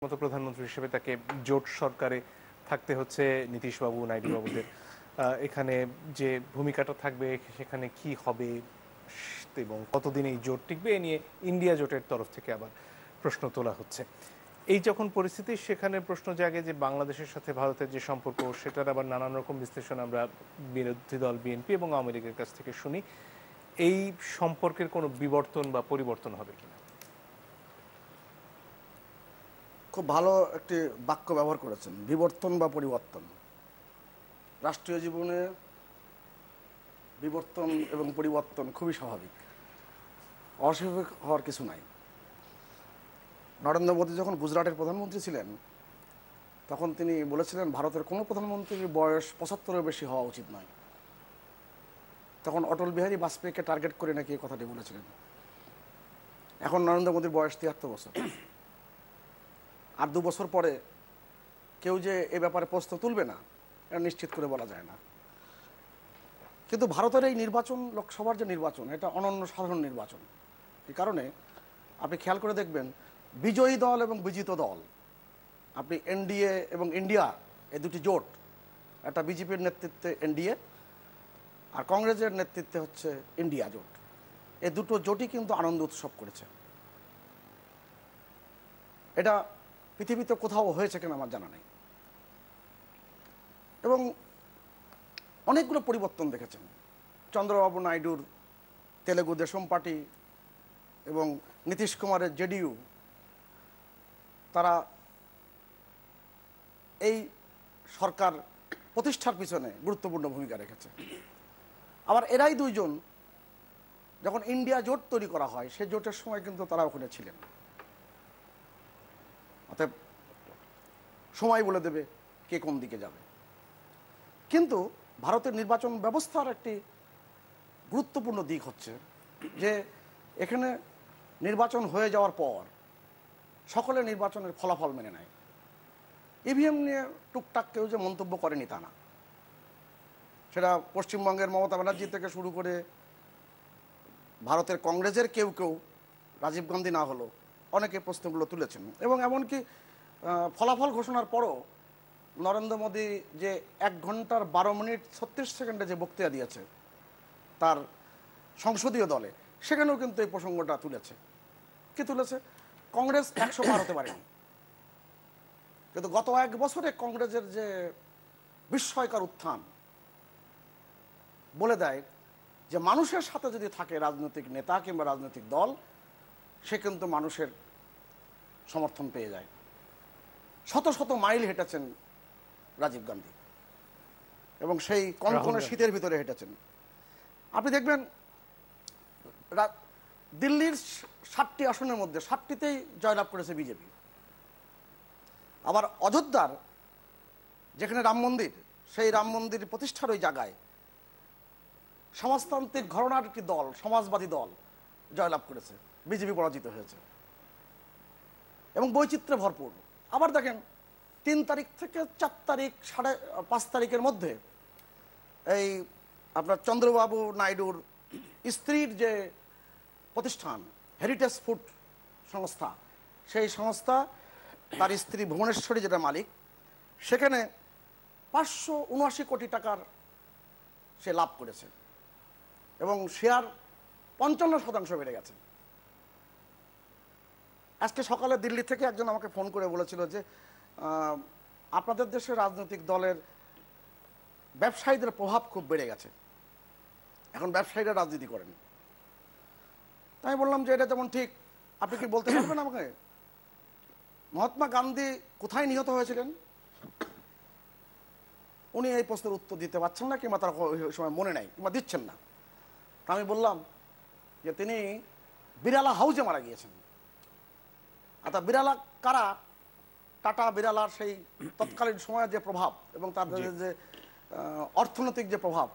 মতো প্রধানমন্ত্রী হিসেবে তাকে জোট সরকারে থাকতে হচ্ছে নীতিশবাবু নাইডুবাবুদের। এখানে যে ভূমিকাটা থাকবে সেখানে কি হবে এবং কতদিন এই জোট টিকবে এ নিয়ে ইন্ডিয়া জোটের তরফ থেকে আবার প্রশ্ন তোলা হচ্ছে। এই যখন পরিস্থিতি সেখানে প্রশ্ন জাগে যে বাংলাদেশের সাথে ভারতের যে সম্পর্ক সেটার আবার নানান রকম বিশ্লেষণ আমরা বিরোধী দল বিএনপি এবং আওয়ামী লীগের কাছ থেকে শুনি। এই সম্পর্কের কোনো বিবর্তন বা পরিবর্তন হবে কিনা? খুব ভালো একটি বাক্য ব্যবহার করেছেন, বিবর্তন বা পরিবর্তন। রাষ্ট্রীয় জীবনে বিবর্তন এবং পরিবর্তন খুবই স্বাভাবিক, অস্বাভাবিক হওয়ার কিছু নাই। নরেন্দ্র মোদী যখন গুজরাটের প্রধানমন্ত্রী ছিলেন তখন তিনি বলেছিলেন ভারতের কোনো প্রধানমন্ত্রীর বয়স ৭৫-এর বেশি হওয়া উচিত নয়। তখন অটল বিহারী বাজপেয়ীকে টার্গেট করে নাকি এই কথাটি বলেছিলেন। এখন নরেন্দ্র মোদীর বয়স ৭৩ বছর। আর ২ বছর পরে কেউ যে এ ব্যাপারে প্রশ্ন তুলবে না এটা নিশ্চিত করে বলা যায় না। কিন্তু ভারতের এই নির্বাচন, লোকসভার যে নির্বাচন, এটা অনন্য সাধারণ নির্বাচন। এই কারণে আপনি খেয়াল করে দেখবেন বিজয়ী দল এবং বিজিত দল, আপনি এনডিএ এবং ইন্ডিয়া, এই দুটি জোট, একটা বিজেপির নেতৃত্বে এনডিএ আর কংগ্রেসের নেতৃত্বে হচ্ছে ইন্ডিয়া জোট, এই দুটো জোটই কিন্তু আনন্দ উৎসব করেছে। এটা পৃথিবীতে কোথাও হয়েছে কিনা আমার জানা নেই। এবং অনেকগুলো পরিবর্তন দেখেছেন। চন্দ্রবাবু নাইডুর তেলেগু দেশম পার্টি এবং নীতিশ কুমারের জেডিইউ, তারা এই সরকার প্রতিষ্ঠার পিছনে গুরুত্বপূর্ণ ভূমিকা রেখেছে। আবার এরাই দুইজন যখন ইন্ডিয়া জোট তৈরি করা হয় সেই জোটের সময় কিন্তু তারা ওখানে ছিলেন। অতএব সময় বলে দেবে কে কোন দিকে যাবে। কিন্তু ভারতের নির্বাচন ব্যবস্থার একটি গুরুত্বপূর্ণ দিক হচ্ছে যে এখানে নির্বাচন হয়ে যাওয়ার পর সকলে নির্বাচনের ফলাফল মেনে নেয়। ইভিএম নিয়ে টুকটাক কেউ যে মন্তব্য করেনি তা না। সেটা পশ্চিমবঙ্গের মমতা ব্যানার্জি থেকে শুরু করে ভারতের কংগ্রেসের কেউ কেউ, রাজীব গান্ধী না হলো, অনেকে প্রশ্নগুলো তুলেছেন। এবং এমনকি ফলাফল ঘোষণার পরও নরেন্দ্র মোদী যে ১ ঘন্টার ১২ মিনিট ৩৬ সেকেন্ডে যে বক্তৃতা দিয়েছে তার সংসদীয় দলে, সেখানেও কিন্তু এই প্রসঙ্গটা তুলেছে। কি তুলেছে? কংগ্রেস ১০০ পার হতে পারেনি, কিন্তু গত ১ বছরে কংগ্রেসের যে বিস্ময়কর উত্থান বলে দেয় যে মানুষের সাথে যদি থাকে রাজনৈতিক নেতা কিংবা রাজনৈতিক দল, সে কিন্তু মানুষের সমর্থন পেয়ে যায়। শত শত মাইল হেঁটেছেন রাজীব গান্ধী এবং সেই কনকনে শীতের ভিতরে হেঁটেছেন। আপনি দেখবেন দিল্লির ৭টি আসনের মধ্যে ৭টিতেই জয়লাভ করেছে বিজেপি। আবার অযোধ্যার যেখানে রাম মন্দির, সেই রাম মন্দির প্রতিষ্ঠার ওই জায়গায় সমাজতান্ত্রিক ঘরানার একটি দল, সমাজবাদী দল জয়লাভ করেছে, বিজেপি পরাজিত হয়েছে এবং বৈচিত্র্যে ভরপুর। আবার দেখেন ৩ তারিখ থেকে ৪ তারিখ ৫ তারিখের মধ্যে এই আপনার চন্দ্রবাবু নাইডুর স্ত্রীর যে প্রতিষ্ঠান হেরিটেজ ফুড সংস্থা, সেই সংস্থা তার স্ত্রী ভুবনেশ্বরী যেটা মালিক, সেখানে ৫৭৯ কোটি টাকার সে লাভ করেছে এবং শেয়ার ৫৫% বেড়ে গেছে। আজকে সকালে দিল্লি থেকে একজন আমাকে ফোন করে বলেছিল যে আপনাদের দেশের রাজনৈতিক দলের ব্যবসায়ীদের প্রভাব খুব বেড়ে গেছে, এখন ব্যবসায়ীরা রাজনীতি করেন। তাই বললাম যে এটা যেমন ঠিক, আপনি কি বলতে পারবেন আমাকে মহাত্মা গান্ধী কোথায় নিহত হয়েছিলেন? উনি এই প্রশ্নের উত্তর দিতে পারছেন না কিংবা তারা ওই সময় মনে নেই কিংবা দিচ্ছেন না। আমি বললাম যে তিনি বিড়ালা হাউজে মারা গিয়েছেন। অর্থাৎ বিড়ালা কারা? টাটা বিড়ালার সেই তৎকালীন সময়ের যে প্রভাব এবং তাদের যে অর্থনৈতিক যে প্রভাব,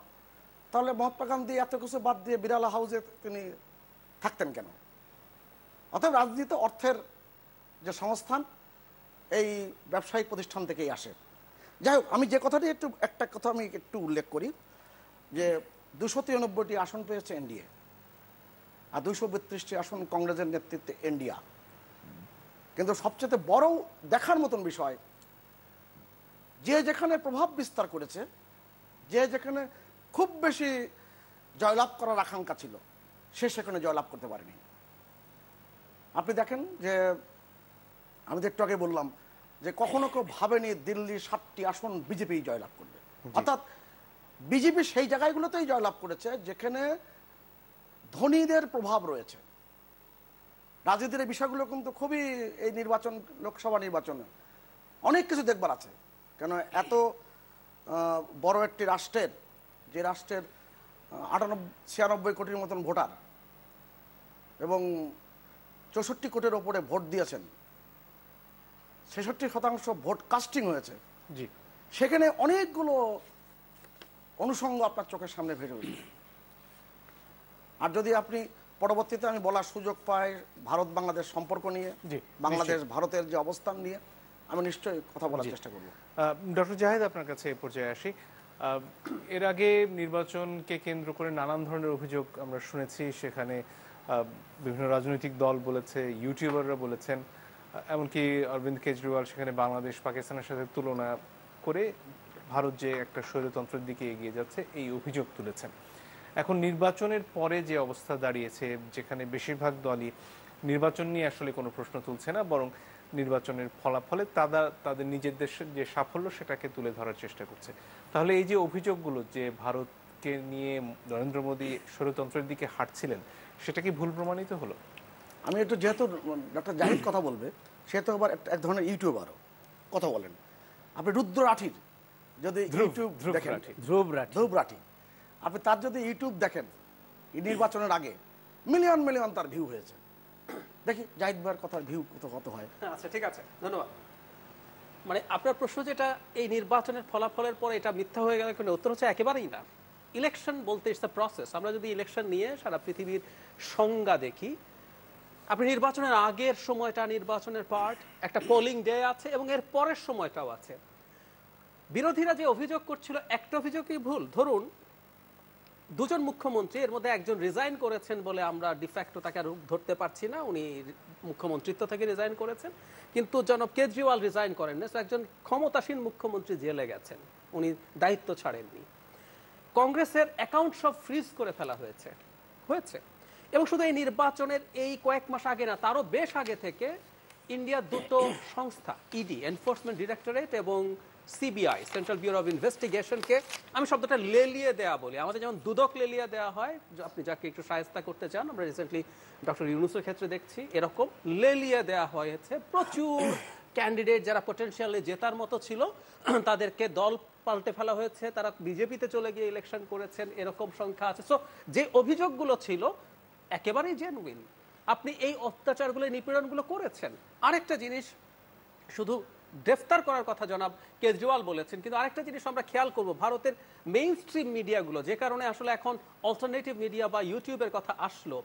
তাহলে মহাত্মা গান্ধী এত কিছু বাদ দিয়ে বিড়ালা হাউজে তিনি থাকতেন কেন? অতএব রাজনীতিতে অর্থের যে সংস্থান এই ব্যবসায়িক প্রতিষ্ঠান থেকেই আসে। যাই হোক, আমি যে কথাটি একটা কথা আমি একটু উল্লেখ করি যে ২৯৩টি আসন পেয়েছে এনডিএ আর ২৩২টি আসন কংগ্রেসের নেতৃত্বে ইন্ডিয়া। কিন্তু সবচেয়ে বড় দেখার মতন বিষয়, যে যেখানে প্রভাব বিস্তার করেছে, যে যেখানে খুব বেশি জয়লাভ করার আকাঙ্ক্ষা ছিল, সে সেখানে জয়লাভ করতে পারেনি। আপনি দেখেন যে আমি তো একটু আগে বললাম যে কখনো কেউ ভাবেনি দিল্লি 7টি আসন বিজেপি জয়লাভ করবে। অর্থাৎ বিজেপি সেই জায়গাগুলোতেই জয়লাভ করেছে যেখানে ধনীদের প্রভাব রয়েছে। রাজনীতির এই বিষয়গুলো কিন্তু খুবই, এই নির্বাচন, লোকসভা নির্বাচনে অনেক কিছু দেখবার আছে। কেন এত বড় একটি রাষ্ট্রের, যে রাষ্ট্রের 96 কোটির মতন ভোটার এবং 64 কোটির ওপরে ভোট দিয়েছেন, 66% ভোট কাস্টিং হয়েছে, জি, সেখানে অনেকগুলো অনুষঙ্গ আপনার চোখের সামনে ভেসে উঠবে। আর যদি আপনি পরবর্তীতে আমি বলার সুযোগ পাই ভারত বাংলাদেশ সম্পর্ক নিয়ে, বাংলাদেশ ভারতের যে অবস্থান নিয়ে, আমি নিশ্চয়ই কথা বলার চেষ্টা করব। ডক্টর জাহেদ, আপনার কাছে এই পর্যায়ে আসি। এর আগে নির্বাচনকে কেন্দ্র করে নানান ধরনের অভিযোগ আমরা শুনেছি। সেখানে বিভিন্ন রাজনৈতিক দল বলেছে, ইউটিউবাররা বলেছেন, এমনকি অরবিন্দ কেজরিওয়াল সেখানে বাংলাদেশ পাকিস্তানের সাথে তুলনা করে ভারত যে একটা স্বৈরতন্ত্রের দিকে এগিয়ে যাচ্ছে এই অভিযোগ তুলেছেন। এখন নির্বাচনের পরে যে অবস্থা দাঁড়িয়েছে, যেখানে বেশিরভাগ দলই নির্বাচন নিয়ে আসলে কোনো প্রশ্ন তুলছে না, বরং নির্বাচনের ফলাফলে তাদের নিজেদের যে সাফল্য সেটাকে তুলে ধরার চেষ্টা করছে। তাহলে এই যে অভিযোগগুলো যে ভারতকে নিয়ে নরেন্দ্র মোদী স্বৈরতন্ত্রের দিকে হাঁটছিলেন, সেটা কি ভুল প্রমাণিত হলো? আমি একটু, যেহেতু ডক্টর জাহিদ কথা বলবে, সে তো আবার এক ধরনের ইউটিউবারও কথা বলেন। আপনি রুদ্র রাঠির যদি ইউটিউব দেখেন, ধ্রুব রাঠি, আপনি তার যদি ইউটিউব দেখেন, নির্বাচনের আগে মিলিয়ন মিলিয়ন তার ভিউ হয়েছে। দেখি জাহিদ ভাইয়ের কথার ভিউ কত হয়। আচ্ছা, ঠিক আছে, ধন্যবাদ। মানে আপনার প্রশ্ন যেটা, এই নির্বাচনের ফলাফলের পরে এটা মিথ্যা হয়ে গেল কিনা, উত্তর হচ্ছে একেবারেই না। ইলেকশন বলতে ইটস দ্য প্রসেস। আমরা যদি ইলেকশন নিয়ে সারা পৃথিবীর সংজ্ঞা দেখি, আপনি নির্বাচনের আগের সময়টা নির্বাচনের পার্ট, একটা পোলিং ডে আছে এবং এর পরের সময়টাও আছে। বিরোধীরা যে অভিযোগ করছিল, একটা অভিযোগই ভুল। ধরুন দুজন মুখ্যমন্ত্রী, এর মধ্যে একজন রিজাইন করেছেন বলে আমরা ডিফ্যাক্টো তাকে আর ধরতে পারছি না, উনি মুখ্যমন্ত্রিত্ব থেকে রিজাইন করেছেন, কিন্তু জনাব কেজরিওয়াল রিজাইন করেন না। একজন ক্ষমতাসীন মুখ্যমন্ত্রী জেলে গেছেন, উনি দায়িত্ব ছাড়েননি। কংগ্রেসের অ্যাকাউন্ট সব ফ্রিজ করে ফেলা হয়েছে। এবং শুধু এই নির্বাচনের এই কয়েক মাস আগে না, তারও বেশ আগে থেকে ইন্ডিয়ার দুটো সংস্থা, ইডি এনফোর্সমেন্ট ডিরেক্টরেট এবং সিবিআই সেন্ট্রাল ব্যুরো অফ ইনভেস্টিগেশনকে, আমি শব্দটা লেলিয়ে দেয়া বলি, আমাদের যেমন দুদক লেলিয়ে দেওয়া হয়, আপনি যাকে একটু শায়েস্তা করতে চান, আমরা রিসেন্টলি ডক্টর ইউনূসের ক্ষেত্রে দেখছি, এরকম লেলিয়ে দেওয়া হয়েছে। প্রচুর ক্যান্ডিডেট যারা পটেনশিয়ালি জেতার মতো ছিল, তাদেরকে দল পাল্টে ফেলা হয়েছে, তারা বিজেপিতে চলে গিয়ে ইলেকশন করেছেন, এরকম সংখ্যা আছে। সো যে অভিযোগগুলো ছিল একেবারেই জেনুইন। আপনি এই অত্যাচারগুলো, নিপীড়নগুলো করেছেন। আরেকটা জিনিস, শুধু গ্রেফতার করার কথা জনাব কেজরিওয়াল বলেছেন, কিন্তু আরেকটা জিনিস আমরা খেয়াল করব, ভারতের মেইন স্ট্রিম মিডিয়াগুলো, যে কারণে আসলে এখন অল্টারনেটিভ মিডিয়া বা ইউটিউবের কথা আসলো,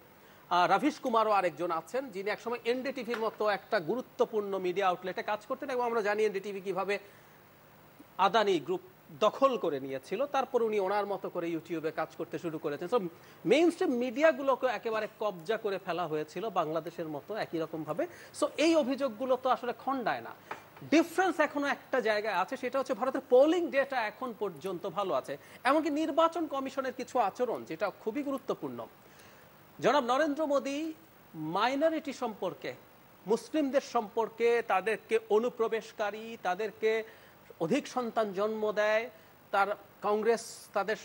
রবিশ কুমারও আরেকজন আছেন যিনি একসময় এনডিটিভির মতো একটা গুরুত্বপূর্ণ মিডিয়া আউটলেটে কাজ করতেন, এবং আমরা জানি এনডিটিভি কিভাবে আদানি গ্রুপ দখল করে নিয়েছিল, তারপর উনি ওনার মতো করে ইউটিউবে কাজ করতে শুরু করেছেন। সো মেইন স্ট্রিম মিডিয়াগুলোকে একেবারে কবজা করে ফেলা হয়েছিল বাংলাদেশের মতো একই রকম ভাবে। সো এই অভিযোগগুলো তো আসলে খণ্ডায় না। ডিফারেন্স এখনো একটা জায়গায় আছে, সেটা হচ্ছে ভারতের পোলিং ডেটা এখন পর্যন্ত ভালো আছে, এমনকি নির্বাচন কমিশনের কিছু আচরণ যেটা খুবই গুরুত্বপূর্ণ। জনাব নরেন্দ্র মোদী মাইনরিটি সম্পর্কে, মুসলিমদের সম্পর্কে, তাদেরকে অনুপ্রবেশকারী, তাদেরকে অধিক সন্তান জন্ম দেয়, তার কংগ্রেস তাদের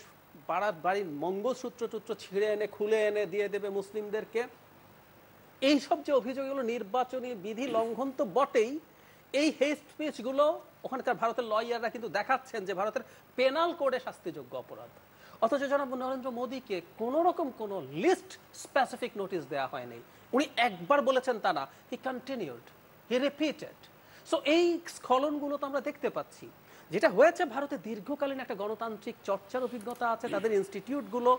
বাড়ির মঙ্গলসূত্র টুত্র ছিঁড়ে এনে খুলে এনে দিয়ে দেবে মুসলিমদেরকে, এইসব যে অভিযোগগুলো নির্বাচনী বিধি লঙ্ঘন তো বটেই, এই হেট স্পিচগুলো ওখানকার ভারতের লয়াররা কিন্তু দেখাচ্ছেন যে ভারতের পেনাল কোডে শাস্তিযোগ্য অপরাধ। অথচ জনাব নরেন্দ্র মোদীকে কোনো রকম কোনো লিস্ট স্পেসিফিক নোটিশ দেওয়া হয়নি। উনি একবার বলেছেন তা না, হি কন্টিনিউড, হি রিপিটেড। সো এই স্খলনগুলো তো আমরা দেখতে পাচ্ছি। যেটা হয়েছে, ভারতে দীর্ঘকালীন একটা গণতান্ত্রিক চর্চার অভিজ্ঞতা আছে, তাদের ইনস্টিটিউটগুলো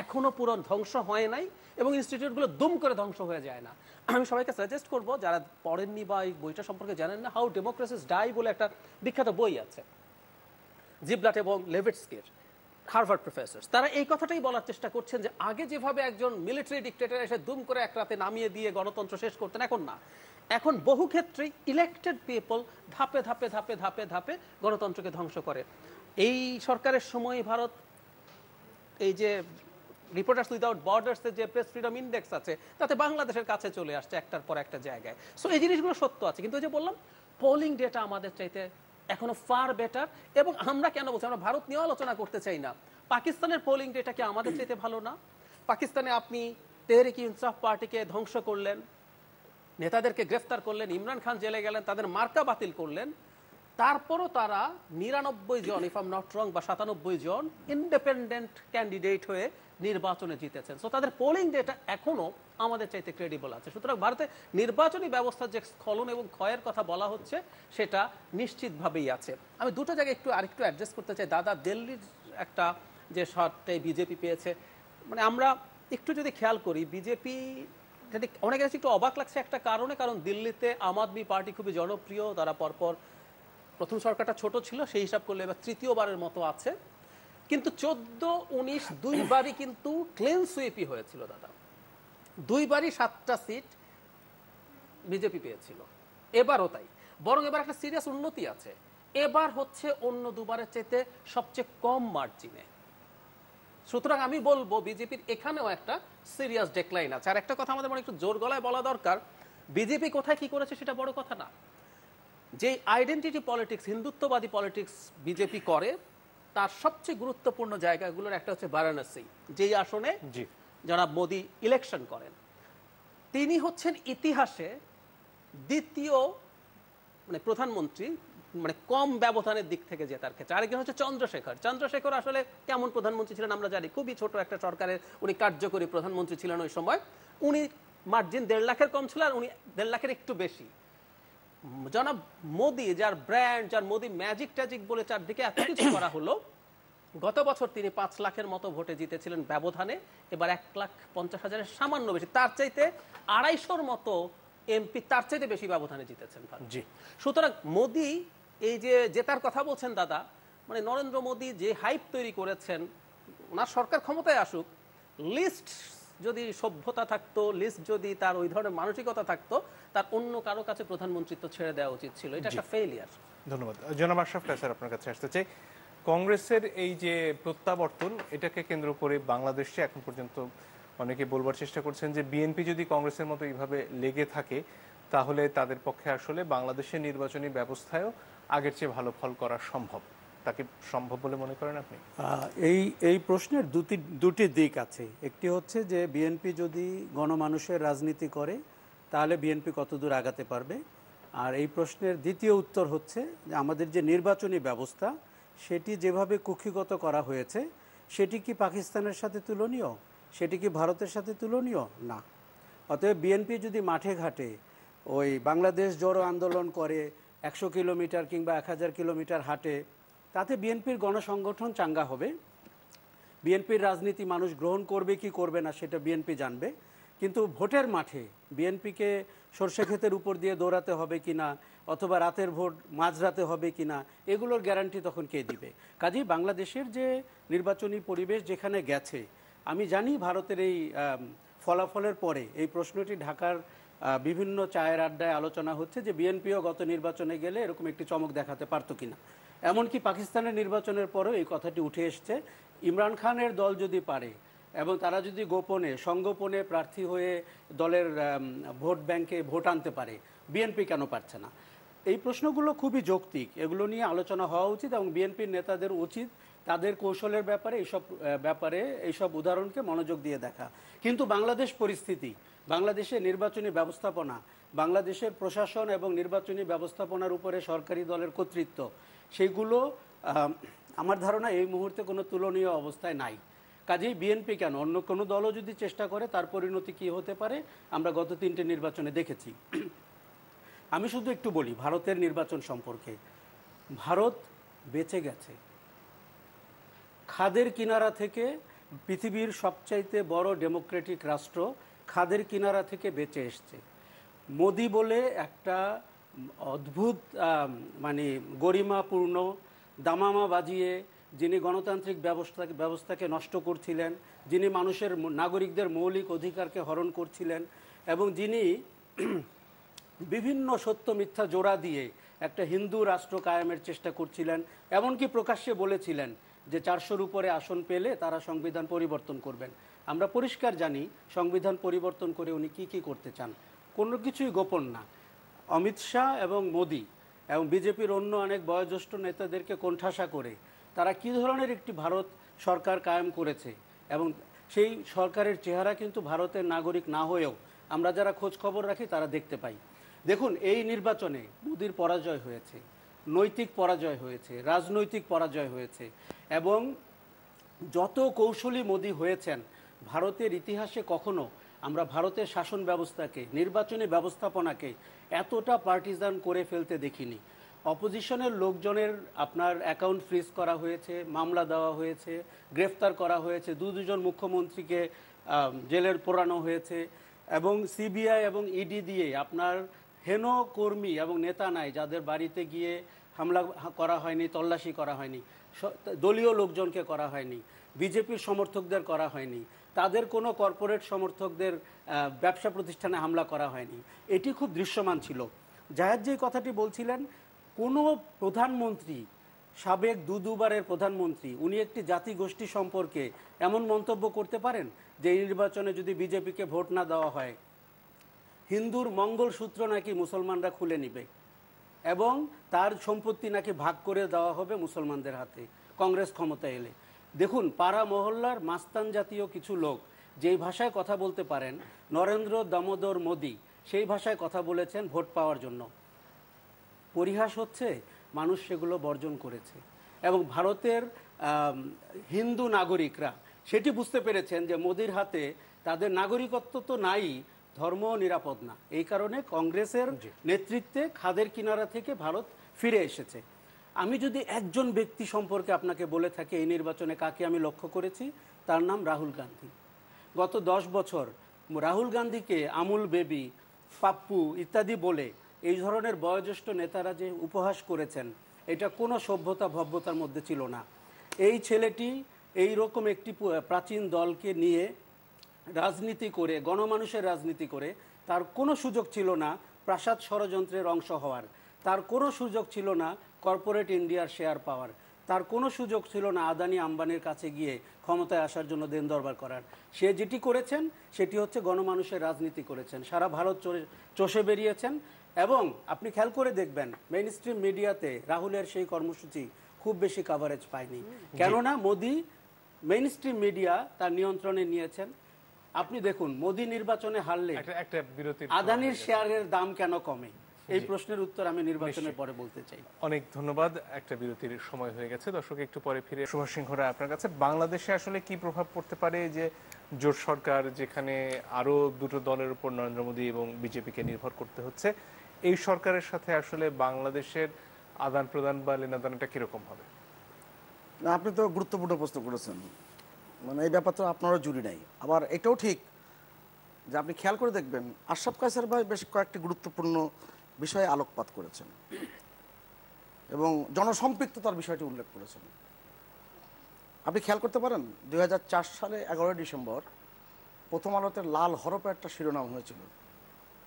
এখনো পুরো ধ্বংস হয় নাই, এবং ইনস্টিটিউটগুলো দুম করে ধ্বংস হয়ে যায় না। আমি সবাইকে সাজেস্ট করব, যারা পড়েননি বা এই বইটা সম্পর্কে জানেন না, হাউ ডেমোক্রেসিস ডাই বলে একটা বিখ্যাত বই আছে, জিবলাট এবং লেভিটস্কির, হার্ভার্ড প্রফেসর। তারা এই কথাটাই বলার চেষ্টা করছেন যে আগে যেভাবে একজন মিলিটারি ডিক্টেটর এসে দুম করে এক রাতে নামিয়ে দিয়ে গণতন্ত্র শেষ করতেন, এখন না। এখন বহু ক্ষেত্রেই ইলেক্টেড পিপল ধাপে ধাপে ধাপে ধাপে ধাপে গণতন্ত্রকে ধ্বংস করে। এই সরকারের সময় ভারত এই যে রিপোর্টার্স উইদাউট বর্ডার্সের যে প্রেস ফ্রিডম ইন্ডেক্স আছে তাতে বাংলাদেশের কাছে চলে আসছে একটার পর একটা জায়গায়। সো এই জিনিসগুলো সত্য আছে, কিন্তু ওই যে বললাম পোলিং ডেটা আমাদের চাইতে এখনো ফার বেটার। এবং আমরা কেন বলছি, আমরা ভারত নিয়ে আলোচনা করতে চাই না, পাকিস্তানের পোলিং ডেটা কি আমাদের চাইতে ভালো না? পাকিস্তানে আপনি তেহরিক ইনসাফ পার্টিকে ধ্বংস করলেন, নেতাদেরকে গ্রেফতার করলেন, ইমরান খান জেলে গেলেন, তাদের মার্কা বাতিল করলেন, তারপরও তারা 99 জন, if I am not wrong, বা 97 জন ইন্ডিপেন্ডেন্ট ক্যান্ডিডেট হয়ে নির্বাচনে জিতেছেন। সো তাদের পোলিং ডেটা এখনো আমাদের চাইতে ক্রেডিবল আছে। সুতরাং ভারতে নির্বাচনী ব্যবস্থার যে স্খলন এবং ক্ষয়ের কথা বলা হচ্ছে সেটা নিশ্চিতভাবেই আছে। আমি দুটো জায়গায় আরেকটু অ্যাডজাস্ট করতে চাই। দাদা দিল্লির একটা যে শটটাই বিজেপি পেয়েছে, মানে আমরা একটু যদি খেয়াল করি, বিজেপি অনেকের কাছে একটু অবাক লাগছে একটা কারণে, কারণ দিল্লিতে আম আদমি পার্টি খুবই জনপ্রিয়, তারা পরপর প্রথম সরকারটা ছোট ছিল সেই হিসাব করলে এবার তৃতীয়বারের মতো আছে, কিন্তু 14-19 দুইবারই কিন্তু ক্লিন সুইপই হয়েছিল দাদা, দুইবারই 7টা সিট বিজেপি পেয়েছিল, এবারও তাই। বরং এবার একটা সিরিয়াস উন্নতি আছে, এবার হচ্ছে অন্য দুবারের চাইতে সবচেয়ে কম মার্জিনে। সুতরাং আমি বলবো বিজেপির এখানেও একটা সিরিয়াস ডেক্লাইন আছে। আর একটা কথা আমাদের মনে একটু জোর গলায় বলা দরকার, বিজেপি কোথায় কি করেছে সেটা বড় কথা না, যে আইডেন্টিটি পলিটিক্স, হিন্দুত্ববাদী পলিটিক্স বিজেপি করে, তার সবচেয়ে গুরুত্বপূর্ণ জায়গাগুলোর একটা হচ্ছে বারাণসী, যেই আসনে জনাব মোদি ইলেকশন করেন। তিনি হচ্ছেন ইতিহাসে দ্বিতীয় মানে প্রধানমন্ত্রী, মানে কম ব্যবধানের দিক থেকে জেতার ক্ষেত্রে। আরেকজন হচ্ছে চন্দ্রশেখর। চন্দ্রশেখর আসলে কেমন প্রধানমন্ত্রী ছিলেন আমরা জানি, খুবই ছোট একটা সরকারের উনি কার্যকরী প্রধানমন্ত্রী ছিলেন ওই সময়। উনি মার্জিন 1.5 লাখের কম ছিল, আর উনি 1.5 লাখের একটু বেশি। জনাব মোদি, যার ব্র্যান্ড, যার মোদি ম্যাজিক ট্যাজিক বলে চারদিকে এত কিছু করা হলো, গত বছর তিনি 5 লাখের মতো ভোটে জিতেছিলেন ব্যবধানে, এবার 1,50,000-এর সামান্য বেশি, তার চাইতে 250-র মতো এমপি তার চাইতে বেশি ব্যবধানে জিতেছেন। সুতরাং মোদি এই যে জেতার কথা বলছেন দাদা, মানে নরেন্দ্র মোদি যে হাইপ তৈরি করেছেন, ওনার সরকার ক্ষমতায় আসুক, লিস্ট যদি সভ্যতা থাকতো, লিস্ট যদি তার ওই ধরনের মানসিকতা থাকতো, তার অন্য কারো কাছে প্রধানমন্ত্রিত্ব ছেড়ে দেওয়া উচিত ছিল। এটা একটা ফেইলিয়ার। ধন্যবাদ। জনাব আশরাফ স্যার, আপনার কাছে আসতে চাই, কংগ্রেসের এই যে প্রত্যাবর্তন, এটাকে কেন্দ্র করে বাংলাদেশে এখন পর্যন্ত অনেকে বলবার চেষ্টা করছেন যে বিএনপি যদি কংগ্রেসের মতো এইভাবে লেগে থাকে তাহলে তাদের পক্ষে আসলে বাংলাদেশের নির্বাচনী ব্যবস্থায়ও আগের চেয়ে ভালো ফল করা সম্ভব। তাকে সম্ভব বলে মনে করেন আপনি? এই প্রশ্নের দুটি দিক আছে। একটি হচ্ছে যে বিএনপি যদি গণমানুষের রাজনীতি করে তাহলে বিএনপি কতদূর আগাতে পারবে, আর এই প্রশ্নের দ্বিতীয় উত্তর হচ্ছে যে আমাদের যে নির্বাচনী ব্যবস্থা সেটি যেভাবে কুক্ষিগত করা হয়েছে সেটি কি পাকিস্তানের সাথে তুলনীয়, সেটি কি ভারতের সাথে তুলনীয় না। অতএব বিএনপি যদি মাঠে ঘাটে ওই বাংলাদেশ জড়ো আন্দোলন করে 100 কিলোমিটার কিংবা 1000 কিলোমিটার হাঁটে, তাতে বিএনপির গণসংগঠন চাঙ্গা হবে, বিএনপির রাজনীতি মানুষ গ্রহণ করবে কি করবে না সেটা বিএনপি জানবে। কিন্তু ভোটের মাঠে বিএনপিকে সরষে ক্ষেতের উপর দিয়ে দৌড়াতে হবে কিনা, অথবা রাতের ভোট মাঝরাতে হবে কিনা, এগুলোর গ্যারান্টি তখন কে দিবে? কাজেই বাংলাদেশের যে নির্বাচনী পরিবেশ যেখানে গেছে, আমি জানি ভারতের এই ফলাফলের পরে এই প্রশ্নটি ঢাকার বিভিন্ন চায়ের আড্ডায় আলোচনা হচ্ছে যে বিএনপিও গত নির্বাচনে গেলে এরকম একটি চমক দেখাতে পারতো কিনা। এমনকি পাকিস্তানের নির্বাচনের পরেও এই কথাটি উঠে এসছে, ইমরান খানের দল যদি পারে এবং তারা যদি গোপনে সংগোপনে প্রার্থী হয়ে দলের ভোট ব্যাংকে ভোট আনতে পারে, বিএনপি কেন পারছে না? এই প্রশ্নগুলো খুবই যৌক্তিক, এগুলো নিয়ে আলোচনা হওয়া উচিত এবং বিএনপির নেতাদের উচিত তাদের কৌশলের ব্যাপারে এইসব উদাহরণকে মনোযোগ দিয়ে দেখা। কিন্তু বাংলাদেশ পরিস্থিতি, বাংলাদেশের নির্বাচনী ব্যবস্থাপনা, বাংলাদেশের প্রশাসন এবং নির্বাচনী ব্যবস্থাপনার উপরে সরকারি দলের কর্তৃত্ব, সেইগুলো আমার ধারণা এই মুহূর্তে কোনো তুলনীয় অবস্থায় নাই। কাজেই বিএনপি কেন, অন্য কোনো দলও যদি চেষ্টা করে তার পরিণতি কী হতে পারে আমরা গত 3টে নির্বাচনে দেখেছি। আমি শুধু একটু বলি ভারতের নির্বাচন সম্পর্কে। ভারত বেঁচে গেছে, খাদের কিনারা থেকে, পৃথিবীর সবচাইতে বড় ডেমোক্রেটিক রাষ্ট্র খাদের কিনারা থেকে বেঁচে এসছে। মোদি বলে একটা অদ্ভুত মানে গরিমাপূর্ণ দামামা বাজিয়ে যিনি গণতান্ত্রিক ব্যবস্থাকে নষ্ট করছিলেন, যিনি মানুষের নাগরিকদের মৌলিক অধিকারকে হরণ করছিলেন, এবং যিনি বিভিন্ন সত্য মিথ্যা জোড়া দিয়ে একটা হিন্দু রাষ্ট্র কায়েমের চেষ্টা করছিলেন, এমনকি প্রকাশ্যে বলেছিলেন যে 400-র উপরে আসন পেলে তারা সংবিধান পরিবর্তন করবেন। আমরা পরিষ্কার জানি সংবিধান পরিবর্তন করে উনি কি করতে চান, কোনো কিছুই গোপন না। অমিত শাহ এবং মোদি এবং বিজেপির অন্য অনেক বয়োজ্যেষ্ঠ নেতাদেরকে কোণঠাসা করে তারা কি ধরনের একটি ভারত সরকার কায়েম করেছে, এবং সেই সরকারের চেহারা কিন্তু ভারতের নাগরিক না হয়েও আমরা যারা খোঁজ খবর রাখি তারা দেখতে পাই। দেখুন, এই নির্বাচনে মোদির পরাজয় হয়েছে, নৈতিক পরাজয় হয়েছে, রাজনৈতিক পরাজয় হয়েছে, এবং যত কৌশলী মোদি হয়েছেন ভারতের ইতিহাসে কখনো আমরা ভারতের শাসন ব্যবস্থাকে, নির্বাচনী ব্যবস্থাপনাকে এতটা পার্টিজান করে ফেলতে দেখিনি। অপোজিশনের লোকজনের আপনার অ্যাকাউন্ট ফ্রিজ করা হয়েছে, মামলা দেওয়া হয়েছে, গ্রেফতার করা হয়েছে, দুজন মুখ্যমন্ত্রীকে জেলের পোড়ানো হয়েছে, এবং সিবিআই এবং ইডি দিয়ে আপনার হেন কর্মী এবং নেতা নাই যাদের বাড়িতে গিয়ে হামলা করা হয়নি, তল্লাশি করা হয়নি, দলীয় লোকজনকে করা হয়নি, বিজেপির সমর্থকদের করা হয়নি, তাদের কোনো কর্পোরেট সমর্থকদের ব্যবসা প্রতিষ্ঠানে হামলা করা হয়নি। এটি খুব দৃশ্যমান ছিল। জায়েদ যে কথাটি বলছিলেন, কোনো প্রধানমন্ত্রী, সাবেক দুবারের প্রধানমন্ত্রী, উনি একটি জাতি গোষ্ঠী সম্পর্কে এমন মন্তব্য করতে পারেন যে এই নির্বাচনে যদি বিজেপিকে ভোট না দেওয়া হয় হিন্দুর মঙ্গলসূত্র নাকি মুসলমানরা খুলে নিবে এবং তার সম্পত্তি নাকি ভাগ করে দেওয়া হবে মুসলমানদের হাতে কংগ্রেস ক্ষমতা এলে? দেখুন, পাড়া মহল্লার মাস্তান জাতীয় কিছু লোক যেই ভাষায় কথা বলতে পারেন, নরেন্দ্র দামোদর মোদি সেই ভাষায় কথা বলেছেন ভোট পাওয়ার জন্য। পরিহাস হচ্ছে মানুষ সেগুলো বর্জন করেছে, এবং ভারতের হিন্দু নাগরিকরা সেটি বুঝতে পেরেছেন যে মোদির হাতে তাদের নাগরিকত্ব তো নাই, ধর্ম নিরাপদ না। এই কারণে কংগ্রেসের নেতৃত্বে খাদের কিনারা থেকে ভারত ফিরে এসেছে। আমি যদি একজন ব্যক্তি সম্পর্কে আপনাকে বলে থাকি এই নির্বাচনে কাকে আমি লক্ষ্য করেছি, তার নাম রাহুল গান্ধী। গত 10 বছর রাহুল গান্ধীকে আমুল বেবি, পাপ্পু ইত্যাদি বলে এই ধরনের বয়োজ্যেষ্ঠ নেতারা যে উপহাস করেছেন, এটা কোনো সভ্যতা ভব্যতার মধ্যে ছিল না। এই ছেলেটি এই রকম একটি প্রাচীন দলকে নিয়ে রাজনীতি করে, গণমানুষের রাজনীতি করে, তার কোনো সুযোগ ছিল না প্রাসাদ ষড়যন্ত্রের অংশ হওয়ার, তার কোনো সুযোগ ছিল না কর্পোরেট ইন্ডিয়ার শেয়ার পাওয়ার, তার কোনো সুযোগ ছিল না আদানি আম্বানির কাছে গিয়ে ক্ষমতায় আসার জন্য দেন দরবার করার। সে যেটি করেছেন সেটি হচ্ছে গণমানুষের রাজনীতি করেছেন, সারা ভারত চষে বেরিয়েছেন। এবং আপনি খেয়াল করে দেখবেন মেইন স্ট্রিম মিডিয়াতে রাহুলের সেই কর্মসূচি খুব বেশি কাভারেজ পায়নি, কেননা মোদি মেইন স্ট্রিম মিডিয়া তার নিয়ন্ত্রণে নিয়েছেন। আপনি দেখুন, মোদি নির্বাচনে হারলে আদানির শেয়ারের দাম কেন কমে, এই প্রশ্নের উত্তর আমি নির্বাচনের পরে বলতে চাই। অনেক ধন্যবাদ। একটা বিরতির সময় হয়ে গেছে, দর্শক একটু পরে ফিরে সুভাষ সিংহ রায় আপনার কাছে। বাংলাদেশে আসলে কি প্রভাব পড়তে পারে যে জোট সরকার, যেখানে আরো দুটো দলের উপর নরেন্দ্র মোদী এবং বিজেপিকে নির্ভর করতে হচ্ছে, এই সরকারের সাথে আসলে বাংলাদেশের আদান প্রদান বা লেনাদানটা কিরকম হবে? না, আপনি তো গুরুত্বপূর্ণ প্রশ্ন করেছেন, মানে এই ব্যাপার তো আপনারও জুড়ি নাই। আবার এটাও ঠিক যে আপনি খেয়াল করে দেখবেন আশরাফ কায়সার ভাই বেশ কয়েকটি গুরুত্বপূর্ণ বিষয়ে আলোকপাত করেছেন এবং জনসম্পৃক্ততার বিষয়টি উল্লেখ করেছেন। আপনি খেয়াল করতে পারেন 2004 সালে 11 ডিসেম্বর প্রথম আলোতে লাল হরফে একটা শিরোনাম হয়েছিল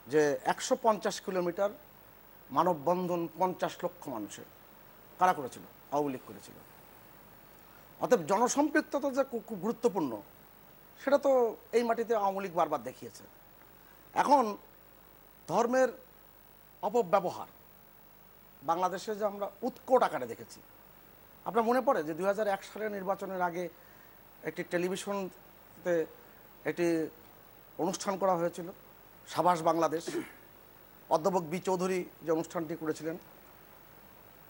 যে 150 কিলোমিটার মানববন্ধন 50 লক্ষ মানুষের। কারা করেছিল? আওয়ামী লীগ করেছিল। অতএব জনসম্পৃক্ততা যে খুব গুরুত্বপূর্ণ সেটা তো এই মাটিতে আওয়ামী লীগ বারবার দেখিয়েছে। এখন ধর্মের অপব্যবহার বাংলাদেশে যে আমরা উৎকট আকারে দেখেছি। আপনার মনে পড়ে যে 2001 সালের নির্বাচনের আগে একটি টেলিভিশনতে একটি অনুষ্ঠান করা হয়েছিল, সাবাস বাংলাদেশ। অধ্যাপক বি চৌধুরী যে অনুষ্ঠানটি করেছিলেন,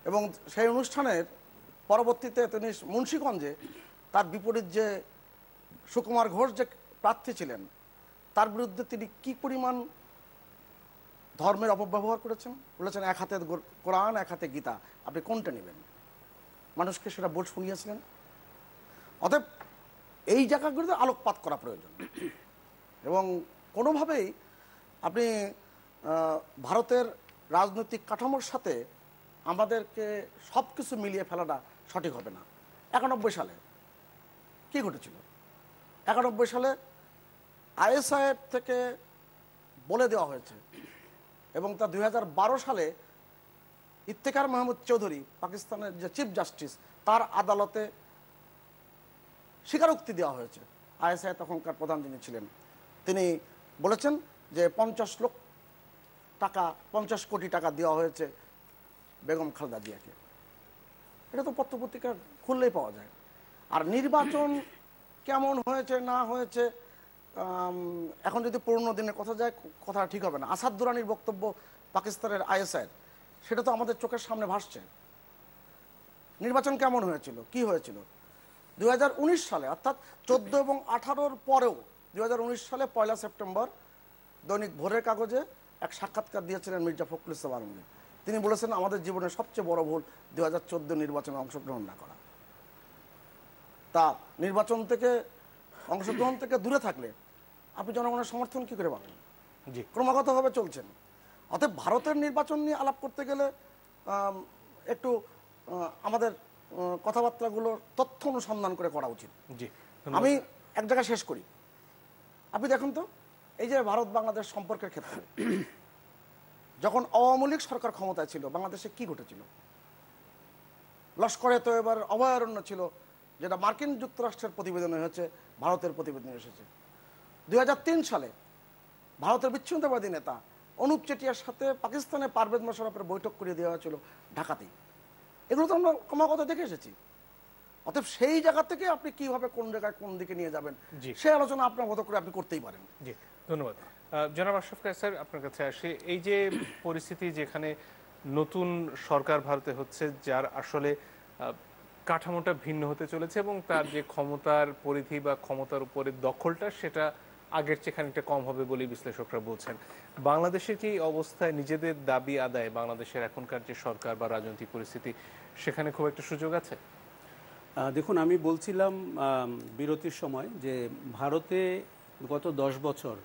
এবং সেই অনুষ্ঠানের পরবর্তীতে তিনি মুন্সিগঞ্জে তার বিপরীত যে সুকুমার ঘোষ যে প্রার্থী ছিলেন তার বিরুদ্ধে তিনি কি পরিমাণ ধর্মের অপব্যবহার করেছেন। বলেছেন এক হাতে কোরআন, এক হাতে গীতা, আপনি কোনটা নেবেন? মানুষকে সেটা বোধ শুনিয়েছিলেন। অতএব এই জায়গাগুলোতে আলোকপাত করা প্রয়োজন, এবং কোনোভাবেই আপনি ভারতের রাজনৈতিক কাঠামোর সাথে আমাদেরকে সব কিছু মিলিয়ে ফেলাটা সঠিক হবে না। 91 সালে কি ঘটেছিল? 91 সালে আইএসআইয়ের থেকে বলে দেওয়া হয়েছে এবং তা 2012 সালে ইফতেখার মাহমুদ চৌধুরী, পাকিস্তানের যে চিফ জাস্টিস, তার আদালতে স্বীকারোক্তি দেওয়া হয়েছে। আইএসআই তখনকার প্রধান যিনি ছিলেন, তিনি বলেছেন যে 50 কোটি টাকা দেওয়া হয়েছে বেগম খালেদা জিয়াকে। এটা তো পত্রপত্রিকা খুললেই পাওয়া যায়। আর নির্বাচন কেমন হয়েছে না হয়েছে, এখন যদি পুরনো দিনের কথা যায়, কথা ঠিক হবে না। আসাদ দুরানির বক্তব্য পাকিস্তানের আইএসআই, সেটা তো আমাদের চোখের সামনে ভাসছে। নির্বাচন কেমন হয়েছিল, কি হয়েছিল 2019 সালে, অর্থাৎ 14 এবং 18-র পরেও 2019 সালে 1 সেপ্টেম্বর দৈনিক ভোরের কাগজে এক সাক্ষাৎকার দিয়েছিলেন মির্জা ফখরুল ইসলাম আলমগীর। তিনি বলেছেন, আমাদের জীবনের সবচেয়ে বড় ভুল 2014 নির্বাচনে অংশগ্রহণ না করা। তা নির্বাচন থেকে, অংশগ্রহণ থেকে দূরে থাকলে আপনি জনগণের সমর্থন কি করে পাবেন? জি, ক্রমাগতভাবে চলছেন। অতএব ভারতের নির্বাচন নিয়ে আলাপ করতে গেলে একটু আমাদের কথাবার্তাগুলোর তথ্য অনুসন্ধান করে করা উচিত। জি, আমি এক জায়গায় শেষ করি। আপনি দেখুন তো, এই যে ভারত বাংলাদেশ সম্পর্কের ক্ষেত্রে যখন আওয়ামী লীগ সরকার ক্ষমতায় ছিল, বাংলাদেশে কি ঘটেছিল? লস্করে তৈয়বার অভয়ারণ্য ছিল, যেটা মার্কিন যুক্তরাষ্ট্রের প্রতিবেদনে হয়েছে, ভারতের প্রতিবেদনে এসেছে। 2003 সালে ভারতের বিচ্ছিন্নতাবাদী নেতা অনুপ চেটিয়ার সাথে পাকিস্তানে পারভেজ মোশাররফের বৈঠক করিয়ে দেওয়া হয়েছিল ঢাকাতেই। এগুলো তো আমরা ক্রমাগত দেখে এসেছি। অতএব সেই জায়গা থেকে আপনি কিভাবে কোন জায়গায় কোন দিকে নিয়ে যাবেন, সেই আলোচনা আপনার মতো করে আপনি করতেই পারেন। জি, ধন্যবাদ। জনাব আশরাফ স্যার, আপনার কাছে আসি। এই যে পরিস্থিতি, যেখানে নতুন সরকার ভারতে হচ্ছে, যার আসলে কাঠামোটা ভিন্ন হতে চলেছে এবং তার যে ক্ষমতার পরিধি বা ক্ষমতার উপরে দখলটা, সেটা আগের চেয়ে খানিকটা কম হবে বলে বিশ্লেষকরা বলছেন। বাংলাদেশের কি অবস্থায় নিজেদের দাবি আদায়, বাংলাদেশের এখনকার যে সরকার বা রাজনৈতিক পরিস্থিতি, সেখানে খুব একটা সুযোগ আছে? দেখুন, আমি বলছিলাম বিরতির সময় যে ভারতে গত 10 বছর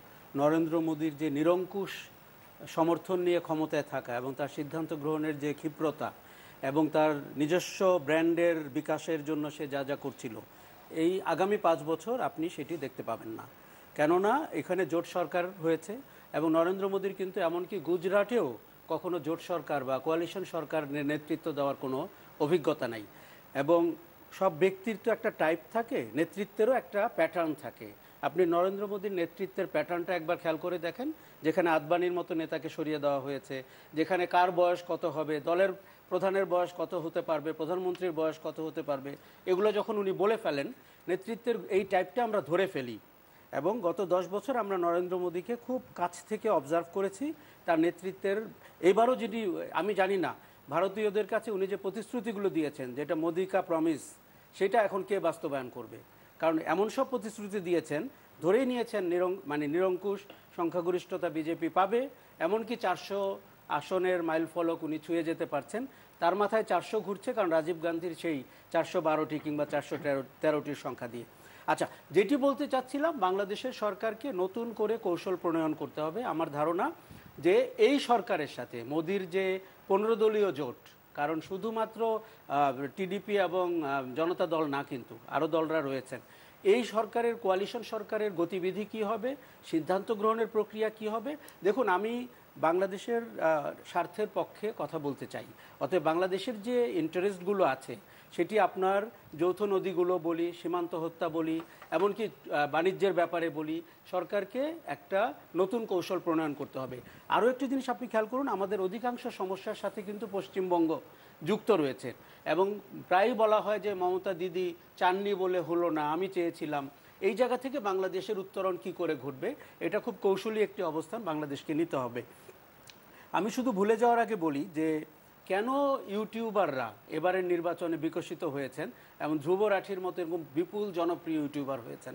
নরেন্দ্র মোদীর যে নিরঙ্কুশ সমর্থন নিয়ে ক্ষমতায় থাকা এবং তার সিদ্ধান্ত গ্রহণের যে ক্ষিপ্রতা এবং তার নিজস্ব ব্র্যান্ডের বিকাশের জন্য সে যা যা করছিল, এই আগামী 5 বছর আপনি সেটি দেখতে পাবেন না। কেননা এখানে জোট সরকার হয়েছে এবং নরেন্দ্র মোদীর কিন্তু এমনকি গুজরাটেও কখনো জোট সরকার বা কোয়ালিশন সরকার নেতৃত্ব দেওয়ার কোনো অভিজ্ঞতা নাই। এবং সব ব্যক্তির তো একটা টাইপ থাকে, নেতৃত্বেরও একটা প্যাটার্ন থাকে। আপনি নরেন্দ্র মোদীর নেতৃত্বের প্যাটার্নটা একবার খেয়াল করে দেখেন, যেখানে আদবানির মতো নেতাকে সরিয়ে দেওয়া হয়েছে, যেখানে কার বয়স কত হবে, দলের প্রধানের বয়স কত হতে পারবে, প্রধানমন্ত্রীর বয়স কত হতে পারবে, এগুলো যখন উনি বলে ফেলেন, নেতৃত্বের এই টাইপটা আমরা ধরে ফেলি। এবং গত 10 বছর আমরা নরেন্দ্র মোদীকে খুব কাছ থেকে অবজার্ভ করেছি। তার নেতৃত্বের এবারও যদি, আমি জানি না ভারতীয়দের কাছে উনি যে প্রতিশ্রুতিগুলো দিয়েছেন, যেটা মোদি কা প্রমিস, সেটা এখন কে বাস্তবায়ন করবে? কারণ এমন সব প্রতিশ্রুতি দিয়েছেন, ধরেই নিয়েছেন নিরঙ্কুশ সংখ্যাগরিষ্ঠতা বিজেপি পাবে, এমনকি 400 আসনের মাইল ফলক উনি ছুঁয়ে যেতে পারছেন। তার মাথায় 400 ঘুরছে, কারণ রাজীব গান্ধীর সেই 412টি কিংবা 413টির সংখ্যা দিয়ে। আচ্ছা, যেটি বলতে চাচ্ছিলাম, বাংলাদেশের সরকারকে নতুন করে কৌশল প্রণয়ন করতে হবে। আমার ধারণা যে এই সরকারের সাথে মোদির যে 15 দলীয় জোট, কারণ শুধুমাত্র টিডিপি এবং জনতা দল না, কিন্তু আরও দলরা রয়েছেন, এই সরকারের, কোয়ালিশন সরকারের গতিবিধি কি হবে, সিদ্ধান্ত গ্রহণের প্রক্রিয়া কি হবে। দেখুন, আমি বাংলাদেশের স্বার্থের পক্ষে কথা বলতে চাই। অতএব বাংলাদেশের যে ইন্টারেস্টগুলো আছে, সেটি আপনার যৌথ নদীগুলো বলি, সীমান্ত হত্যা বলি, এমনকি বাণিজ্যের ব্যাপারে বলি, সরকারকে একটা নতুন কৌশল প্রণয়ন করতে হবে। আরও একটি জিনিস আপনি খেয়াল করুন, আমাদের অধিকাংশ সমস্যার সাথে কিন্তু পশ্চিমবঙ্গ যুক্ত রয়েছে এবং প্রায়ই বলা হয় যে মমতা দিদি চাননি বলে হলো না, আমি চেয়েছিলাম। এই জায়গা থেকে বাংলাদেশের উত্তরণ কি করে ঘটবে, এটা খুব কৌশলী একটি অবস্থান বাংলাদেশকে নিতে হবে। আমি শুধু ভুলে যাওয়ার আগে বলি যে কেন ইউটিউবাররা এবারের নির্বাচনে বিকশিত হয়েছেন এবং ধ্রুব রাঠির মতো এরকম বিপুল জনপ্রিয় ইউটিউবার হয়েছেন।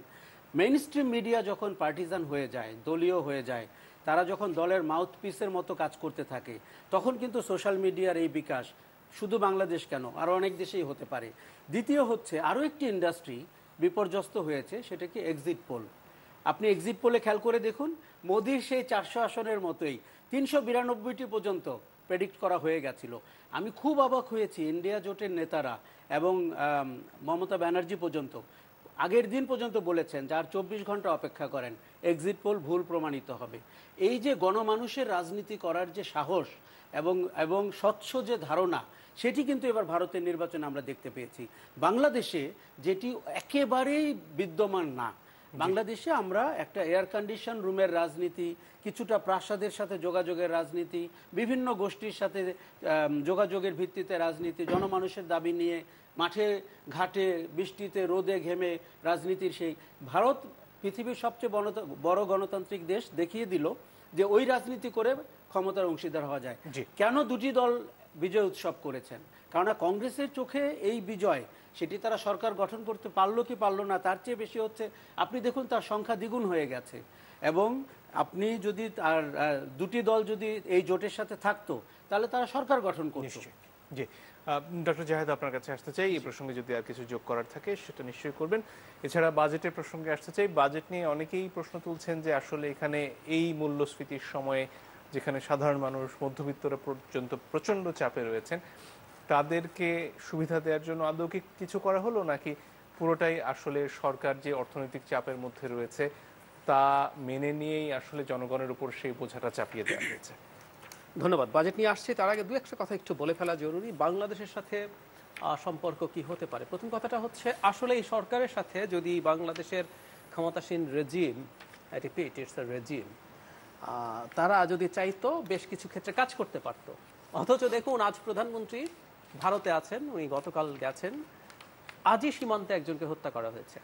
মেইন স্ট্রিম মিডিয়া যখন পার্টিজান হয়ে যায়, দলীয় হয়ে যায়, তারা যখন দলের মাউথপিসের মতো কাজ করতে থাকে, তখন কিন্তু সোশ্যাল মিডিয়ার এই বিকাশ শুধু বাংলাদেশ কেন, আরও অনেক দেশেই হতে পারে। দ্বিতীয় হচ্ছে, আরও একটি ইন্ডাস্ট্রি বিপর্যস্ত হয়েছে, সেটা কি এক্সিট পোল। আপনি এক্সিট পোলে খেয়াল করে দেখুন, মোদির সেই 400 আসনের মতোই 392টি পর্যন্ত প্রেডিক্ট করা হয়ে গেছিল। আমি খুব অবাক হয়েছি, ইন্ডিয়া জোটের নেতারা এবং মমতা ব্যানার্জি পর্যন্ত আগের দিন পর্যন্ত বলেছেন যে আর 24 ঘন্টা অপেক্ষা করেন, এক্সিট পোল ভুল প্রমাণিত হবে। এই যে গণমানুষের রাজনীতি করার যে সাহস এবং স্বচ্ছ যে ধারণা, সেটি কিন্তু এবার ভারতের নির্বাচনে আমরা দেখতে পেয়েছি। বাংলাদেশে যেটি একেবারেই বিদ্যমান না। বাংলাদেশে আমরা একটা এয়ার কন্ডিশন রুমের রাজনীতি, কিছুটা প্রাসাদের সাথে যোগাযোগের রাজনীতি, বিভিন্ন গোষ্ঠীর সাথে যোগাযোগের ভিত্তিতে রাজনীতি, জনমানুষের দাবি নিয়ে মাঠে ঘাটে বৃষ্টিতে রোদে ঘেমে রাজনীতির সেই ভারত পৃথিবীর সবচেয়ে বড় গণতান্ত্রিক দেশ দেখিয়ে দিল যে ওই রাজনীতি করে ক্ষমতার অংশীদার হওয়া যায়। কেন দুটি দল বিজয় উৎসব করেছেন? কেননা কংগ্রেসের চোখে এই বিজয়, সেটি তারা সরকার গঠন করতে পারলো কি পারলো না, তার চেয়ে বেশি হচ্ছে আপনি দেখুন তার সংখ্যা দ্বিগুণ হয়ে গেছে। এবং আপনি যদি আর দুটি দল যদি এই জোটের সাথে থাকতো তাহলে তারা সরকার গঠন করত। জি, ডক্টর জাহেদ আপনার কাছে আসতে চাই, এই প্রসঙ্গে যদি আর কিছু যোগ করার থাকে সেটা নিশ্চয়ই করবেন। এছাড়া বাজেটের প্রসঙ্গে আসতে চাই। বাজেট নিয়ে অনেকেই প্রশ্ন তুলছেন যে আসলে এখানে এই মূল্যস্ফীতির সময়ে যেখানে সাধারণ মানুষ মধ্যবিত্তরা পর্যন্ত প্রচণ্ড চাপে রয়েছেন, তাদেরকে সুবিধা দেওয়ার জন্য আদৌ কি কিছু করা হলো, নাকি পুরোটাই আসলে সরকার যে অর্থনৈতিক চাপের মধ্যে রয়েছে তা মেনে নিয়েই আসলে জনগণের উপর সেই বোঝাটা চাপিয়ে দেওয়া হয়েছে? ধন্যবাদ। বাজেট নিয়ে আসছি, তার আগে দু একটা কথা একটু বলে ফেলা জরুরি। বাংলাদেশের সাথে সম্পর্ক কি হতে পারে? প্রথম কথাটা হচ্ছে আসলে এই সরকারের সাথে যদি বাংলাদেশের ক্ষমতাসীন regime, repeat it's a regime, তারা যদি চাইতো বেশ কিছু ক্ষেত্রে কাজ করতে পারত। অথচ দেখুন আজ প্রধানমন্ত্রী ভারতে আছেন, উনি গতকাল গেছেন, আজই সীমান্তে একজনকে হত্যা করা হয়েছে।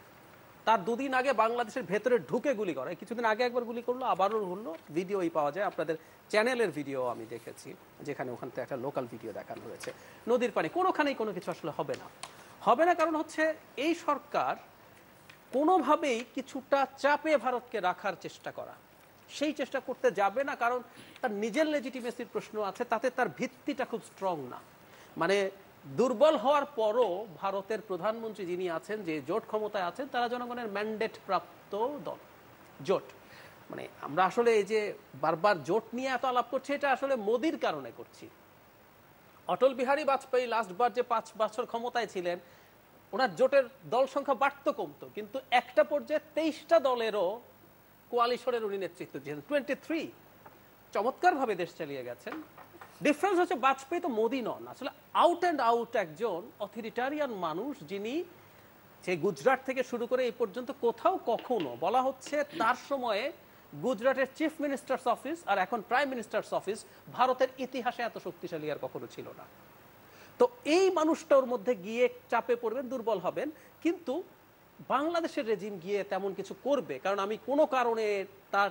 তার দুদিন আগে বাংলাদেশের ভেতরে ঢুকে গুলি করা, কিছুদিন আগে একবার গুলি করলো, আবারও হলো, ভিডিওই পাওয়া যায়, আপনাদের চ্যানেলের ভিডিও আমি দেখেছি, যেখানে ওখান থেকে একটা লোকাল ভিডিও দেখানো হয়েছে। নদীর পানি, কোনোখানেই কোনো কিছু আসলে হবে না, হবে না। কারণ হচ্ছে এই সরকার কোনোভাবেই কিছুটা চাপে ভারতকে রাখার চেষ্টা করা, সেই চেষ্টা করতে যাবে না। কারণ তার নিজের লেজিটিমেসির প্রশ্ন আছে, তাতে তার ভিত্তিটা খুব স্ট্রং না। মানে দুর্বল হওয়ার পরও ভারতের প্রধানমন্ত্রী যিনি আছেন, যে জোট ক্ষমতায় আছেন, তারা জনগণের ম্যান্ডেট প্রাপ্ত দল, জোট। মানে আমরা আসলে এই যে বারবার জোট নিয়ে এত আলাপ করছি, এটা আসলে মোদির কারণে করছি। অটল বিহারী বাজপেয়ী লাস্টবার যে 5 বছর ক্ষমতায় ছিলেন, ওনার জোটের দল সংখ্যা বাড়তো কমতো, কিন্তু একটা পর্যায়ে 23টা দলেরও কোয়ালিশনের উনি নেতৃত্ব দিয়েছেন, 23, চমৎকারভাবে দেশ চালিয়ে গেছেন। ডিফারেন্স হচ্ছে বাজপেয়ী তো মোদি নন, আসলে আউট অ্যান্ড আউট একজন অথরিটারিয়ান মানুষ, যিনি যে গুজরাট থেকে শুরু করে এই পর্যন্ত কোথাও কখনো বলা হচ্ছে তার সময়ে গুজরাটের চিফ মিনিস্টার্স অফিস আর এখন প্রাইম মিনিস্টার্স অফিস ভারতের ইতিহাসে এত শক্তিশালী আর কখনো ছিল না। তো এই মানুষটার মধ্যে গিয়ে চাপে পড়বেন, দুর্বল হবেন, কিন্তু বাংলাদেশের রেজিম গিয়ে তেমন কিছু করবে, কারণ আমি কোনো কারণে তার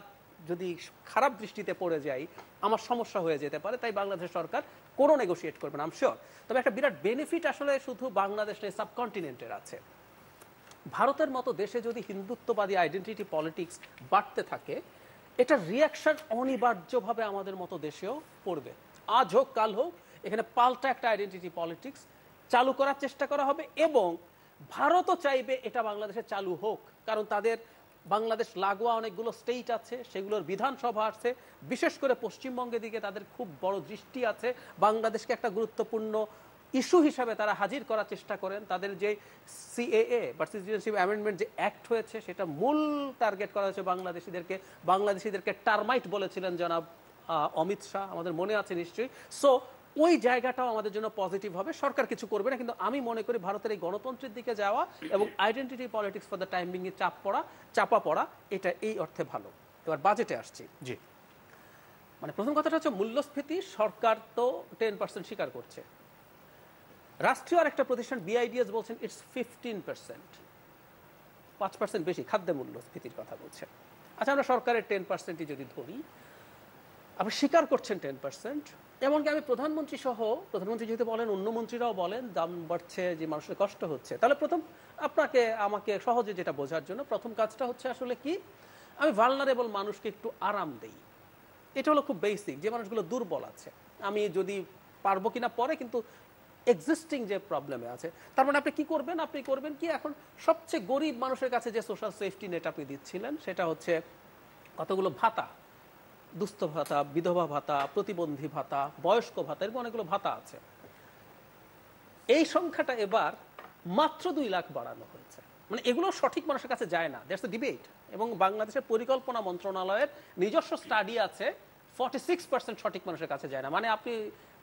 যদি খারাপ দৃষ্টিতে পড়ে যাই আমার সমস্যা হয়ে যেতে পারে, তাই বাংলাদেশ সরকার কোনো নেগোশিয়েট করবে না, আই এম শিওর। তবে একটা বিরাট বেনিফিট আসলে শুধু বাংলাদেশের সাবকন্টিনেন্টের আছে। ভারতের মতো দেশে যদি হিন্দুত্ববাদী আইডেন্টিটি পলিটিক্স বাড়তে থাকে, এটা রিয়াকশন অনিবার্যভাবে আমাদের মতো দেশেও পড়বে। আজ হোক কাল হোক, এখানে পাল্টা একটা আইডেন্টিটি পলিটিক্স চালু করার চেষ্টা করা হবে, এবং ভারতও চাইবে এটা বাংলাদেশে চালু হোক, কারণ তাদের বাংলাদেশ লাগোয়া অনেকগুলো স্টেট আছে, সেগুলোর বিধানসভা আছে, বিশেষ করে পশ্চিমবঙ্গের দিকে তাদের খুব বড় দৃষ্টি আছে। বাংলাদেশকে একটা গুরুত্বপূর্ণ ইস্যু হিসাবে তারা হাজির করার চেষ্টা করেন। তাদের যে সিএএ বা সিটিজেনশিপ অ্যামেন্ডমেন্ট যে অ্যাক্ট হয়েছে, সেটা মূল টার্গেট করা হয়েছে বাংলাদেশিদেরকে টার্মাইট বলেছিলেন জনাব অমিত শাহ, আমাদের মনে আছে নিশ্চয়ই। সো ওই জায়গাটাও আমাদের জন্য পজিটিভ হবে। সরকার কিছু করবে না, কিন্তু আমি মনে করি ভারতের এই গণতন্ত্রের দিকে যাওয়া এবং identity politics for the time being a চাপা পড়া, এটা এই অর্থে ভালো। এবার বাজেটে আসছি। জি, মানে প্রথম কথাটা হচ্ছে মূল্যস্ফীতি, সরকার তো 10% স্বীকার করছে। রাষ্ট্রীয় আর একটা প্রতিষ্ঠান বিআইডিএস বলছেন ইটস 15%, 5% বেশি খাদ্য মূল্যস্ফীতির কথা বলছে। আচ্ছা, আমরা সরকারের 10%ই যদি ধরি, আপনি স্বীকার করছেন 10%, এমনকি আমি প্রধানমন্ত্রী সহ, প্রধানমন্ত্রী যেহেতু বলেন, অন্য মন্ত্রীরাও বলেন দাম বাড়ছে, যে মানুষের কষ্ট হচ্ছে, তাহলে প্রথম আমাকে সহজে যেটা বোঝার জন্য প্রথম কাজটা হচ্ছে আসলে কি, আমি ভালনারেবল মানুষকে একটু আরাম দেই। এটা হলো খুব বেসিক, যে মানুষগুলো দুর্বল আছে, আমি যদি পারবো কিনা পরে, কিন্তু এক্সিস্টিং যে প্রবলেমে আছে, তার মানে আপনি কি করবেন, আপনি করবেন কি, এখন সবচেয়ে গরিব মানুষের কাছে যে সোশ্যাল সেফটি নেট আপনি দিচ্ছিলেন, সেটা হচ্ছে কতগুলো ভাতা, দুস্থ ভাতা, বিধবা ভাতা, প্রতিবন্ধী ভাতা, বয়স্ক ভাতা, এরকম অনেকগুলো ভাতা আছে। এই সংখ্যাটা এবার মাত্র 2 লাখ বাড়ানো হয়েছে। মানে এগুলো সঠিক মানুষের কাছে যায় না, দ্যাটস এ ডিবেট। এবং বাংলাদেশের পরিকল্পনা মন্ত্রণালয়ের নিজস্ব স্টাডি আছে 46% সঠিক মানুষের কাছে যায় না। মানে আপনি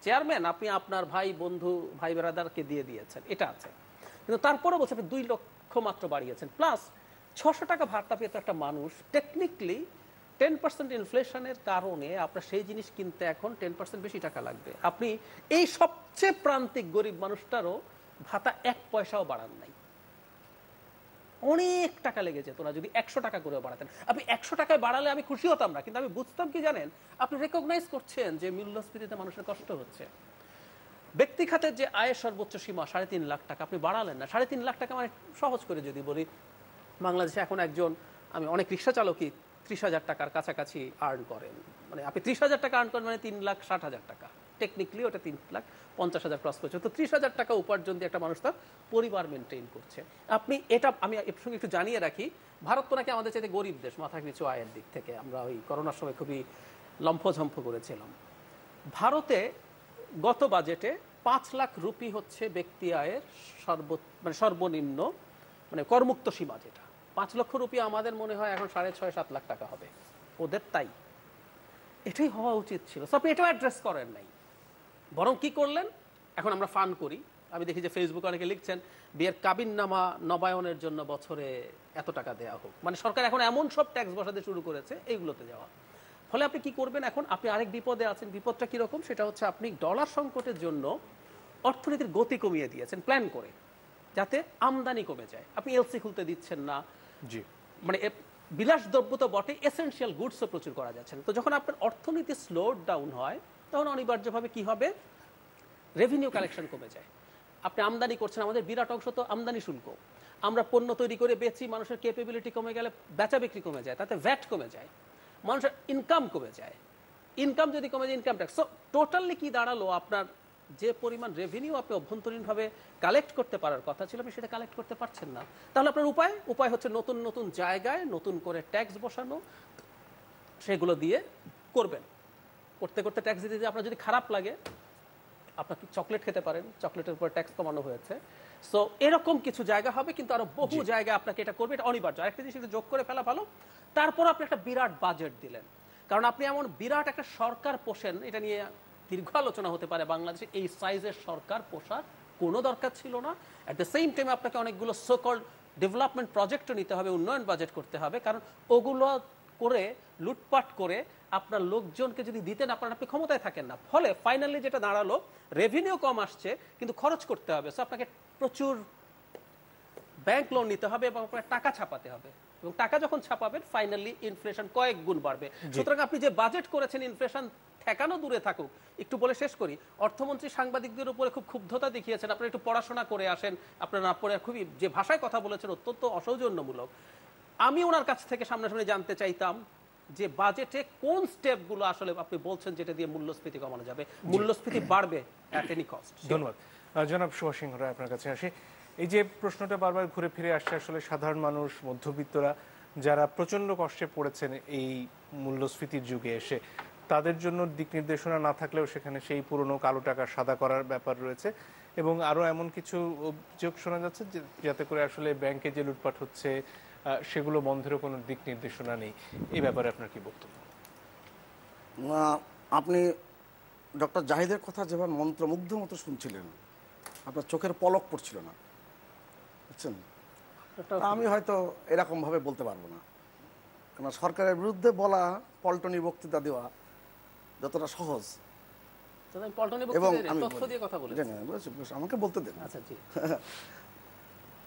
চেয়ারম্যান, আপনি আপনার ভাই বন্ধু ভাই বেরাদারকে দিয়ে দিয়েছেন, এটা আছে। কিন্তু তারপরে বলছে আপনি 2 লক্ষ মাত্র বাড়িয়েছেন, প্লাস 600 টাকা ভাড়া পেয়ে তো একটা মানুষ টেকনিক্যালি 10% ইনফ্লেশনের কারণে আপনার সেই জিনিস কিনতে এখন 10% বেশি টাকা লাগবে। আপনি এই সবচেয়ে প্রান্তিক গরিব মানুষটারও ভাতা 1 পয়সাও বাড়ান নাই। অনেক টাকা লেগে যেত না যদি 100 টাকা করে বাড়াতেন। আপনি 100 টাকায় বাড়ালে আমি খুশি হতাম না, কিন্তু আমি বুঝতাম কি জানেন, আপনি রেকগনাইজ করছেন যে মূল্যস্ফীতিতে মানুষের কষ্ট হচ্ছে। ব্যক্তি খাতের যে আয়ের সর্বোচ্চ সীমা 3.5 লাখ টাকা আপনি বাড়ালেন না। 3.5 লাখ টাকা মানে সহজ করে যদি বলি, বাংলাদেশে এখন একজন, আমি অনেক রিক্সা চালকই 30,000 টাকার কাছাকাছি আর্ন করেন। মানে আপনি 30,000 টাকা আর্ন করেন মানে 3,60,000 টাকা, টেকনিক্যালি ওটা 3,50,000 ক্রস করছে। তো 30,000 টাকা উপার্জন দিয়ে একটা মানুষ তার পরিবার মেনটেন করছে। আপনি এটা, আমি এর সঙ্গে একটু জানিয়ে রাখি, ভারত তো নাকি আমাদের চাইতে গরিব দেশ মাথা পিছু আয়ের দিক থেকে। আমরা ওই করোনার সময় খুবই লম্ফঝম্ফ করেছিলাম। ভারতে গত বাজেটে 5 লাখ রুপি হচ্ছে ব্যক্তি আয়ের সর্বনিম্ন মানে করমুক্ত সীমা, যেটা 5 লক্ষ রুপি আমাদের মনে হয় এখন 6.5-7 লাখ টাকা হবে, ওদের তাই। এটাই হওয়া উচিত ছিল। সো আপনি এটাও অ্যাড্রেস করেন নাই, বরং কি করলেন, এখন আমরা ফান করি। আমি দেখি যে ফেসবুকে অনেকে লিখছেন বিয়ের কাবিননামা নবায়নের জন্য বছরে এত টাকা দেওয়া হোক। মানে সরকার এখন এমন সব ট্যাক্স বসাতে শুরু করেছে এইগুলোতে যাওয়া। ফলে আপনি কি করবেন, এখন আপনি আরেক বিপদে আছেন। বিপদটা কিরকম, সেটা হচ্ছে আপনি ডলার সংকটের জন্য অর্থনীতির গতি কমিয়ে দিয়েছেন প্ল্যান করে, যাতে আমদানি কমে যায়। আপনি এলসি খুলতে দিচ্ছেন না, জি, মানে বিলাসদ্রব্য তো বটে, এসেনশিয়াল গুডসও প্রচুর করা যাচ্ছে না। তো যখন আপনার অর্থনীতি স্লো ডাউন হয়, তখন অনিবার্যভাবে কি হবে, রেভিনিউ কালেকশন কমে যায়। আপনি আমদানি করছেন, আমাদের বিরাট অংশ তো আমদানি শুল্ক। আমরা পণ্য তৈরি করে বেচি, মানুষের ক্যাপাবিলিটি কমে গেলে বেচা বিক্রি কমে যায়, তাতে ভ্যাট কমে যায়, মানুষের ইনকাম কমে যায়। ইনকাম যদি কমে যায়, ইনকাম ট্যাক্স। সো টোটালি কি দাঁড়ালো, আপনার যে পরিমাণ রেভিনিউ আপনি অভ্যন্তরীণভাবে কালেক্ট করতে পারার কথা ছিল, আপনি সেটা কালেক্ট করতে পারছেন না। তাহলে আপনার উপায় হচ্ছে নতুন নতুন জায়গায় নতুন করে ট্যাক্স বসানো, সেগুলো দিয়ে করবেন। করতে করতে ট্যাক্স দিতে যে আপনার যদি খারাপ লাগে, আপনার কি চকলেট খেতে পারেন, চকলেটের উপর ট্যাক্স কমানো হয়েছে। সো এরকম কিছু জায়গা হবে, কিন্তু আরো বহু জায়গা আপনাকে এটা করবে, এটা অনিবার্য। আরেকটা জিনিস একটু যোগ করে ফেলা ভালো, তারপর আপনি একটা বিরাট বাজেট দিলেন, কারণ আপনি এমন বিরাট একটা সরকার পোষেন, এটা নিয়ে দীর্ঘ আলোচনা হতে পারে। বাংলাদেশে এই সাইজের সরকার পোষার কোনো দরকার ছিল না। অ্যাট দ্য সেম টাইম আপনাকে অনেকগুলো সোকল্ড ডেভেলপমেন্ট প্রজেক্টও নিতে হবে, উন্নয়ন বাজেট করতে হবে, কারণ ওগুলো করে লুটপাট করে আপনার লোকজনকে যদি দিতেন, আপনি ক্ষমতায় থাকেন না। ফলে ফাইনালি যেটা দাঁড়ালো, রেভিনিউ কম আসছে কিন্তু খরচ করতে হবে। সো আপনাকে প্রচুর ব্যাংক লোন নিতে হবে এবং আপনার টাকা ছাপাতে হবে, এবং টাকা যখন ছাপাবেন ফাইনালি ইনফ্লেশন কয়েক গুণ বাড়বে। সুতরাং আপনি যে বাজেট করেছেন, ইনফ্লেশন ঠেকানো দূরে থাকুক। একটু বলে শেষ করি, অর্থমন্ত্রী সাংবাদিকদের উপরে খুব ক্ষুব্ধতা দেখিয়েছেন, আপনারা একটু পড়াশোনা করে আসেন, আপনারা না পড়ে খুবই যে ভাষায় কথা বলেছেন অত্যন্ত অসৌজন্যমূলক। আমি ওনার কাছ থেকে সামনাসামনি জানতে চাইতাম যে বাজেটে কোন স্টেপগুলো আসলে আপনি বলছেন যেটা দিয়ে মূল্যস্ফীতি কমানো যাবে। মূল্যস্ফীতি বাড়বে অ্যাট এনি কস্ট। ধন্যবাদ। জনাব সুভাষ সিংহ রায়, আপনার কাছে আসি। এই যে প্রশ্নটা বারবার ঘুরে ফিরে আসছে, আসলে সাধারণ মানুষ, মধ্যবিত্তরা যারা প্রচন্ড কষ্টে পড়েছেন এই মূল্যস্ফীতির যুগে এসে, তাদের জন্য দিক নির্দেশনা না থাকলেও সেখানে সেই পুরনো কালো টাকা সাদা করার ব্যাপার রয়েছে, এবং আরো এমন কিছু অভিযোগ শোনা যাচ্ছে যাতে করে আসলে ব্যাংকে যে লুটপাট হচ্ছে সেগুলো বন্ধেরও কোনো দিক নির্দেশনা নেই। এই ব্যাপারে আপনার কি বক্তব্য? আপনি ডক্টর জাহিদের কথা যেভাবে মন্ত্রমুগ্ধ মতো শুনছিলেন, আপনার চোখের পলক পড়ছিল না, বুঝছেন? আমি হয়তো এরকম ভাবে বলতে পারবো না, কারণ সরকারের বিরুদ্ধে বলা, পল্টনী বক্তৃতা দেওয়া যতটা সহজ, এবং আমাকে বলতে দেন।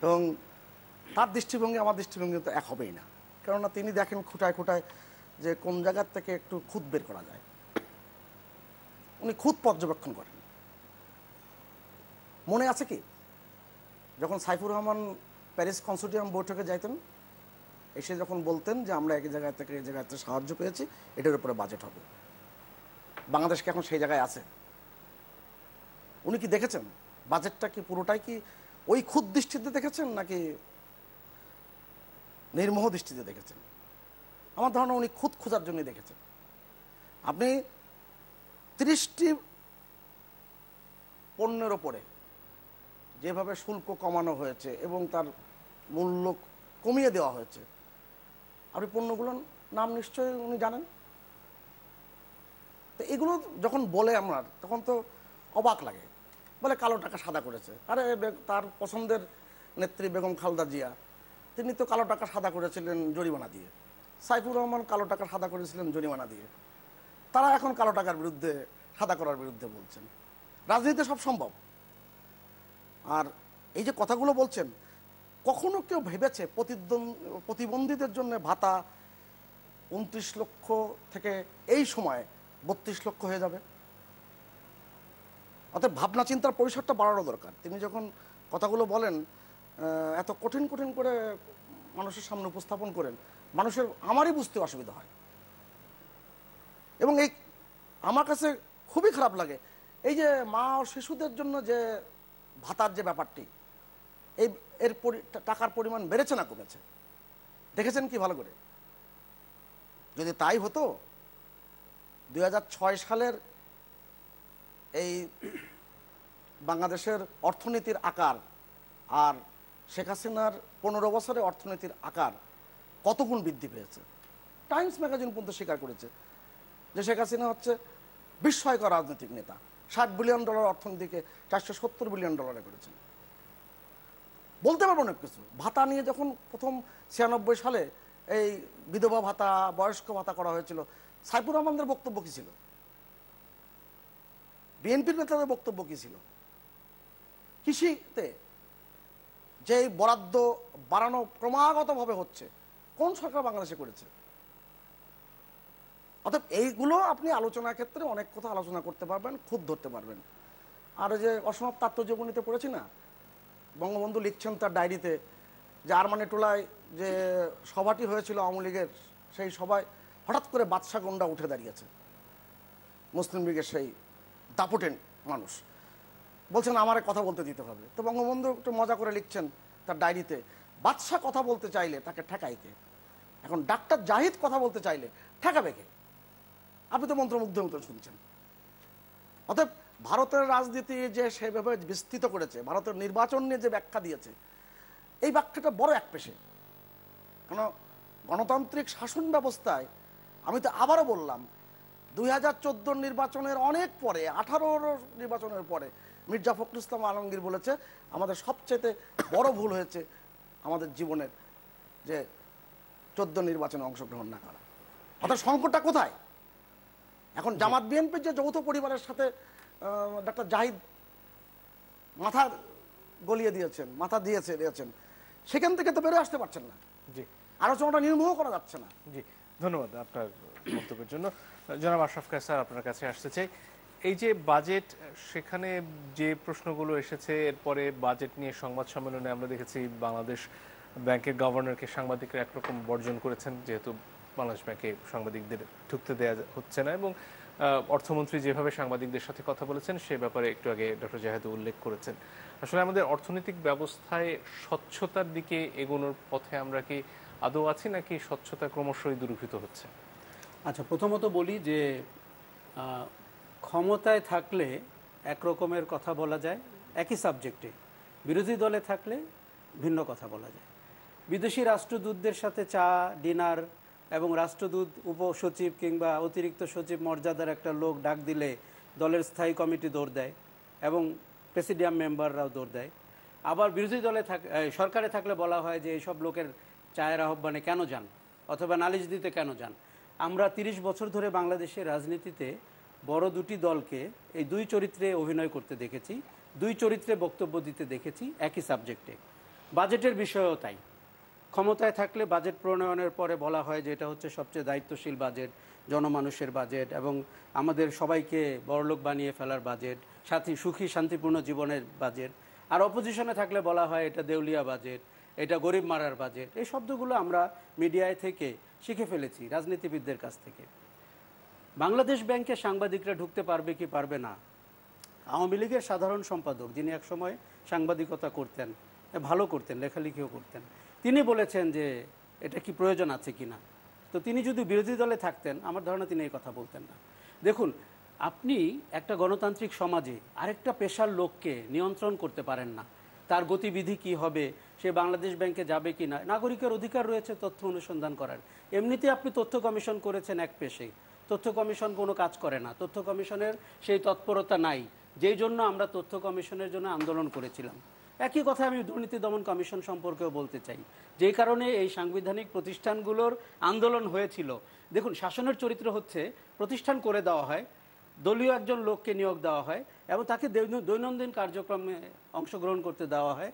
এবং তার দৃষ্টিভঙ্গি আমার দৃষ্টিভঙ্গি তো এক হবেই না, কেননা তিনি দেখেন খুঁটায় খুঁটায় যে কোন জায়গার থেকে একটু খুঁত বের করা যায়, উনি খুঁত পর্যবেক্ষণ করেন। মনে আছে কি, যখন সাইফুর রহমান প্যারিস কনসোর্টিয়াম বৈঠকে যাইতেন, এসে যখন বলতেন যে আমরা এক জায়গা থেকে এই জায়গাতে সাহায্য পেয়েছি, এটার উপরে বাজেট হবে, বাংলাদেশকে এখন সেই জায়গায় আছে। উনি কি দেখেছেন বাজেটটা কি পুরোটাই কি ওই খুদ দৃষ্টিতে দেখেছেন নাকি নির্মোহ দৃষ্টিতে দেখেছেন? আমার ধারণা উনি খুদ খোঁজার জন্য দেখেছেন। আপনি 30টি পণ্যের ওপরে যেভাবে শুল্ক কমানো হয়েছে এবং তার মূল্য কমিয়ে দেওয়া হয়েছে। আপনি পণ্যগুলোর নাম নিশ্চয়ই উনি জানেন। তো এগুলো যখন বলে আমরা তখন তো অবাক লাগে, বলে কালো টাকা সাদা করেছে। আরে তার পছন্দের নেত্রী বেগম খালেদা জিয়া, তিনি তো কালো টাকা সাদা করেছিলেন জরিমানা দিয়ে। সাইফুর রহমান কালো টাকা সাদা করেছিলেন জরিমানা দিয়ে। তারা এখন কালো টাকার বিরুদ্ধে, সাদা করার বিরুদ্ধে বলছেন। রাজনীতিতে সব সম্ভব। আর এই যে কথাগুলো বলছেন, কখনো কেউ ভেবেছে প্রতিবন্ধীদের জন্য ভাতা 29 লক্ষ থেকে এই সময় 32 লক্ষ হয়ে যাবে? অর্থাৎ ভাবনা চিন্তার পরিসরটা বাড়ানো দরকার। তিনি যখন কথাগুলো বলেন, এত কঠিন কঠিন করে মানুষের সামনে উপস্থাপন করেন, মানুষের আমারই বুঝতে অসুবিধা হয়। এবং এই আমার কাছে খুবই খারাপ লাগে, এই যে মা ও শিশুদের জন্য যে ভাতার যে ব্যাপারটি, এর টাকার পরিমাণ বেড়েছে না কমেছে? দেখেছেন কি ভালো করে? যদি তাই হতো, 2006 সালের এই বাংলাদেশের অর্থনীতির আকার আর শেখ হাসিনার 15 বছরের অর্থনীতির আকার কত গুণ বৃদ্ধি পেয়েছে। টাইমস ম্যাগাজিন পর্যন্ত স্বীকার করেছে যে শেখ হাসিনা হচ্ছে বিস্ময়কর রাজনৈতিক নেতা। $60 বিলিয়ন অর্থনীতিকে $470 বিলিয়ন করেছেন। বলতে পারবো অনেক কিছু। ভাতা নিয়ে যখন প্রথম 96 সালে এই বিধবা ভাতা, বয়স্ক ভাতা করা হয়েছিল, সাইফুর রহমানদের বক্তব্য কী ছিল? বিএনপির নেতাদের বক্তব্য কী ছিল? কৃষিতে যে বরাদ্দ বাড়ানো ক্রমাগতভাবে হচ্ছে, কোন সরকার বাংলাদেশে করেছে? অর্থাৎ এইগুলো আপনি আলোচনার ক্ষেত্রে অনেক কথা আলোচনা করতে পারবেন, খুদ ধরতে পারবেন। আর যে অসমাপ্ত আত্মজীবনীতে পড়েছি না, বঙ্গবন্ধু লিখছেন তার ডায়েরিতে যে আরমানিটোলায় যে সভাটি হয়েছিল আওয়ামী লীগের, সেই সভায় হঠাৎ করে বাদশা গন্ডা উঠে দাঁড়িয়েছে, মুসলিম লীগের সেই দাপটেন মানুষ, বলছেন আমারে কথা বলতে দিতে হবে। তো বঙ্গবন্ধু একটু মজা করে লিখছেন তার ডায়েরিতে, বাদশা কথা বলতে চাইলে তাকে ঠেকাই কে? এখন ডাক্তার জাহিদ কথা বলতে চাইলে ঠেকাবে কে? আপনি তো মন্ত্রমুগ্ধ মতো শুনছেন। অতএব ভারতের রাজনীতি যে সেভাবে বিস্তৃত করেছে, ভারতের নির্বাচন নিয়ে যে ব্যাখ্যা দিয়েছে, এই ব্যাখ্যাটা বড় একপেশে। কেন গণতান্ত্রিক শাসন ব্যবস্থায়, আমি তো আবারও বললাম, 2014 নির্বাচনের অনেক পরে, 18 নির্বাচনের পরে মির্জা ফখরুল ইসলাম আলমগীর বলেছে আমাদের সবচেয়ে বড় ভুল হয়েছে আমাদের জীবনের যে 14 নির্বাচনে অংশগ্রহণ না করা। অর্থাৎ সংকটটা কোথায়? এখন জামাত বিএনপির যে যৌথ পরিবারের সাথে ডাক্তার জাহিদ মাথা গলিয়ে দিয়েছেন, মাথা দিয়েছেন, সেখান থেকে তো বেরোয় আসতে পারছেন না। জি, আলোচনাটা নির্মোহ করা যাচ্ছে না। জি, ধন্যবাদ আপনার বক্তব্যের জন্য। জনাব আশরাফ কায়সার, আপনার কাছে আসতে চাই। এই যে বাজেট, সেখানে যে প্রশ্নগুলো এসেছে, এরপরে বাজেট নিয়ে সংবাদ সম্মেলনে আমরা দেখেছি বাংলাদেশ ব্যাংকের গভর্নরকে সাংবাদিকরা একরকম বর্জন করেছেন, যেহেতু বাংলাদেশ ব্যাংকে সাংবাদিকদের ঢুকতে দেওয়া হচ্ছে না, এবং অর্থমন্ত্রী যেভাবে সাংবাদিকদের সাথে কথা বলেছেন সে ব্যাপারে একটু আগে ডক্টর জাহেদ উল্লেখ করেছেন। আসলে আমাদের অর্থনৈতিক ব্যবস্থায় স্বচ্ছতার দিকে এগোনোর পথে আমরা কি আদৌ আছি, নাকি স্বচ্ছতা ক্রমশই দূরীভূত হচ্ছে? আচ্ছা, প্রথমত বলি যে ক্ষমতায় থাকলে এক রকমের কথা বলা যায় একই সাবজেক্টে, বিরোধী দলে থাকলে ভিন্ন কথা বলা যায়। বিদেশি রাষ্ট্রদূতদের সাথে চা, ডিনার এবং রাষ্ট্রদূত, উপসচিব কিংবা অতিরিক্ত সচিব মর্যাদার একটা লোক ডাক দিলে দলের স্থায়ী কমিটি দৌড় দেয় এবং প্রেসিডিয়াম মেম্বাররাও দৌড় দেয়। আবার বিরোধী দলে সরকারে থাকলে বলা হয় যে এইসব লোকের চায়ের আহ্বানে কেন যান, অথবা নালিশ দিতে কেন যান। আমরা 30 বছর ধরে বাংলাদেশের রাজনীতিতে বড় দুটি দলকে এই দুই চরিত্রে অভিনয় করতে দেখেছি, দুই চরিত্রে বক্তব্য দিতে দেখেছি একই সাবজেক্টে। বাজেটের বিষয়েও তাই। ক্ষমতায় থাকলে বাজেট প্রণয়নের পরে বলা হয় যে এটা হচ্ছে সবচেয়ে দায়িত্বশীল বাজেট, জনমানুষের বাজেট এবং আমাদের সবাইকে বড়লোক বানিয়ে ফেলার বাজেট, সাথে সুখী শান্তিপূর্ণ জীবনের বাজেট। আর অপোজিশনে থাকলে বলা হয় এটা দেউলিয়া বাজেট, এটা গরিব মারার বাজেট। এই শব্দগুলো আমরা মিডিয়ায় থেকে শিখে ফেলেছি, রাজনীতিবিদদের কাছ থেকে। বাংলাদেশ ব্যাংকে সাংবাদিকরা ঢুকতে পারবে কি পারবে না, আওয়ামী লীগের সাধারণ সম্পাদক, যিনি একসময় সাংবাদিকতা করতেন, ভালো করতেন, লেখালেখিও করতেন, তিনি বলেছেন যে এটা কি প্রয়োজন আছে কিনা। তো তিনি যদি বিরোধী দলে থাকতেন, আমার ধারণা তিনি এই কথা বলতেন না। দেখুন, আপনি একটা গণতান্ত্রিক সমাজে আরেকটা পেশার লোককে নিয়ন্ত্রণ করতে পারেন না। তার গতিবিধি কি হবে, সে বাংলাদেশ ব্যাংকে যাবে কি না। নাগরিকের অধিকার রয়েছে তথ্য অনুসন্ধান করার। এমনিতে আপনি তথ্য কমিশন করেছেন এক পেশে, তথ্য কমিশন কোনো কাজ করে না, তথ্য কমিশনের সেই তৎপরতা নাই, যেই জন্য আমরা তথ্য কমিশনের জন্য আন্দোলন করেছিলাম। একই কথা আমি দুর্নীতি দমন কমিশন সম্পর্কেও বলতে চাই, যেই কারণে এই সাংবিধানিক প্রতিষ্ঠানগুলোর আন্দোলন হয়েছিল। দেখুন, শাসনের চরিত্র হচ্ছে প্রতিষ্ঠান করে দেওয়া হয়, দলীয় একজন লোককে নিয়োগ দেওয়া হয় এবং তাকে দৈনন্দিন কার্যক্রমে অংশগ্রহণ করতে দেওয়া হয়।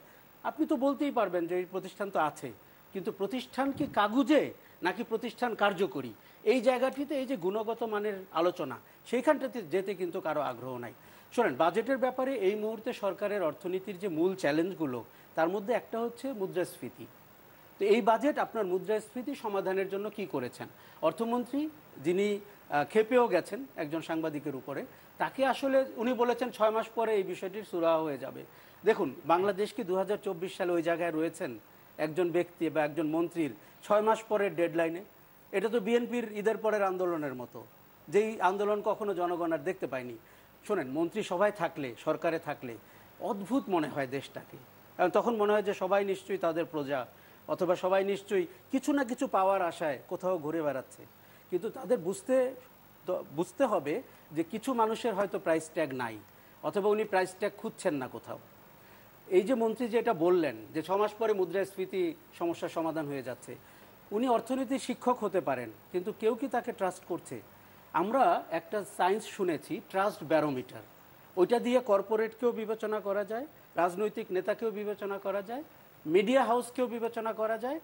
আপনি তো বলতেই পারবেন যে এই প্রতিষ্ঠান তো আছে, কিন্তু প্রতিষ্ঠান কি কাগুজে নাকি প্রতিষ্ঠান কার্যকরী, এই জায়গাটিতে এই যে গুণগত মানের আলোচনা, সেইখানটাতে যেতে কিন্তু কারো আগ্রহ নাই। শোনেন, বাজেটের ব্যাপারে এই মুহূর্তে সরকারের অর্থনীতির যে মূল চ্যালেঞ্জগুলো, তার মধ্যে একটা হচ্ছে মুদ্রাস্ফীতি। তো এই বাজেট আপনার মুদ্রাস্ফীতি সমাধানের জন্য কি করেছেন? অর্থমন্ত্রী, যিনি খেপেও গেছেন একজন সাংবাদিকের উপরে, তাকে আসলে উনি বলেছেন 6 মাস পরে এই বিষয়টির সুরাহা হয়ে যাবে। দেখুন, বাংলাদেশ কি 2024 সালে ওই জায়গায় রয়েছেন একজন ব্যক্তি বা একজন মন্ত্রীর 6 মাস পরের ডেডলাইনে? এটা তো বিএনপির ঈদের পরের আন্দোলনের মতো, যেই আন্দোলন কখনো জনগণ আর দেখতে পায়নি। শোনেন, মন্ত্রিসভায় থাকলে, সরকারে থাকলে অদ্ভুত মনে হয় দেশটাকে, কারণ তখন মনে হয় যে সবাই নিশ্চয়ই তাদের প্রজা, অথবা সবাই নিশ্চয়ই কিছু না কিছু পাওয়ার আশায় কোথাও ঘুরে বেড়াচ্ছে। কিন্তু তাদের বুঝতে হবে যে কিছু মানুষের হয়তো প্রাইস ট্যাগ নাই, অথবা উনি প্রাইস ট্যাগ খুঁজছেন না কোথাও। এই যে মন্ত্রী যেটা বললেন যে 6 মাস পরে মুদ্রাস্ফীতি সমস্যার সমাধান হয়ে যাচ্ছে, উনি অর্থনীতির শিক্ষক হতে পারেন, কিন্তু কেউ কি তাকে ট্রাস্ট করছে? আমরা একটা সায়েন্স শুনেছি, ট্রাস্ট ব্যারোমিটার, ওইটা দিয়ে কর্পোরেটকেও বিবেচনা করা যায়, রাজনৈতিক নেতাকেও বিবেচনা করা যায়, মিডিয়া হাউসকেও বিবেচনা করা যায়,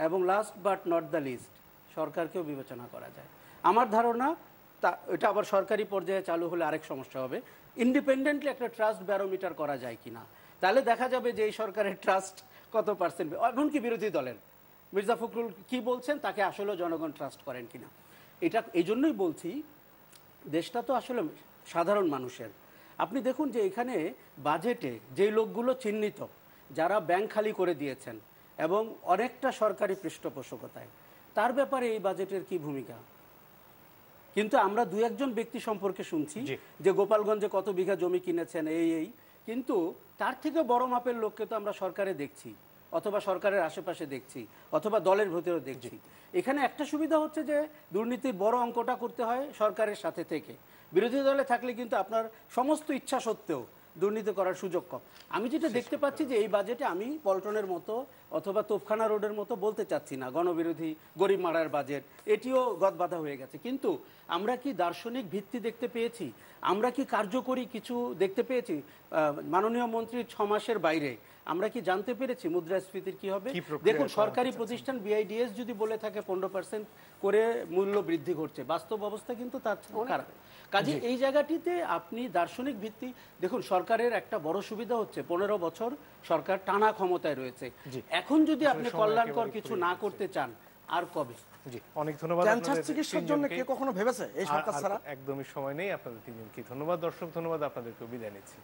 এবং last but not the least সরকারকেও বিবেচনা করা যায়। আমার ধারণা এটা আবার সরকারি পর্যায়ে চালু হলে আরেক সমস্যা হবে, ইন্ডিপেন্ডেন্টলি একটা ট্রাস্ট ব্যারোমিটার করা যায় কিনা। তাহলে দেখা যাবে যে এই সরকারের ট্রাস্ট কত পার্সেন্ট, এমনকি বিরোধী দলের মির্জা ফখরুল কি বলছেন তাকে আসলে জনগণ ট্রাস্ট করেন কিনা। এটা এই জন্যই বলছি, দেশটা তো আসলে সাধারণ মানুষের। আপনি দেখুন যে এখানে বাজেটে যে লোকগুলো চিহ্নিত, যারা ব্যাংক খালি করে দিয়েছেন এবং অনেকটা সরকারি পৃষ্ঠপোষকতায়, তার ব্যাপারে এই বাজেটের কি ভূমিকা? কিন্তু আমরা 2-1 ব্যক্তি সম্পর্কে শুনছি যে গোপালগঞ্জে কত বিঘা জমি কিনেছেন, এই কিন্তু তার থেকে বড় মাপের লোককে তো আমরা সরকারে দেখছি, অথবা সরকারের আশেপাশে দেখছি, অথবা দলের ভেতরে দেখছি। এখানে একটা সুবিধা হচ্ছে যে দুর্নীতির বড় অঙ্কটা করতে হয় সরকারের সাথে থেকে, বিরোধী দলে থাকলে কিন্তু আপনার সমস্ত ইচ্ছা সত্ত্বেও দুর্নীতি করার সুযোগ কম। আমি যেটা দেখতে পাচ্ছি যে এই বাজেটে, আমি পল্টনের মতো অথবা তোপখানা রোডের মতো বলতে চাচ্ছি না, গণবিরোধী গরিব মারার বাজেট, এটিও গদবাধা হয়ে গেছে, কিন্তু আমরা কি দার্শনিক ভিত্তি দেখতে পেয়েছি? আমরা কি কার্যকরী কিছু দেখতে পেয়েছি? মাননীয় মন্ত্রী 6 মাসের বাইরে আমরা কি জানতে পেরেছি মুদ্রাস্ফীতির কি হবে? দেখুন, সরকারি প্রতিষ্ঠান বিআইডিএস যদি বলে থাকে 15% করে মূল্য বৃদ্ধি ঘটছে, বাস্তব অবস্থা কিন্তু তার খারাপ। কাজে এই জায়গাটিতে আপনি দার্শনিক ভিত্তি দেখুন, সরকারের একটা বড় সুবিধা হচ্ছে 15 বছর সরকার টানা ক্ষমতায় রয়েছে। এখন যদি আপনি কল্যাণকর কিছু না করতে চান, আর কবে? জি, অনেক ধন্যবাদ। ক্যান্সার চিকিৎসার জন্য কে কখনো ভেবেছে এই সরকার ছাড়া? একদমই সময় নেই। আপনাদের তিনজনকে ধন্যবাদ। দর্শক, ধন্যবাদ, আপনাদেরকে বিদায় নিচ্ছি।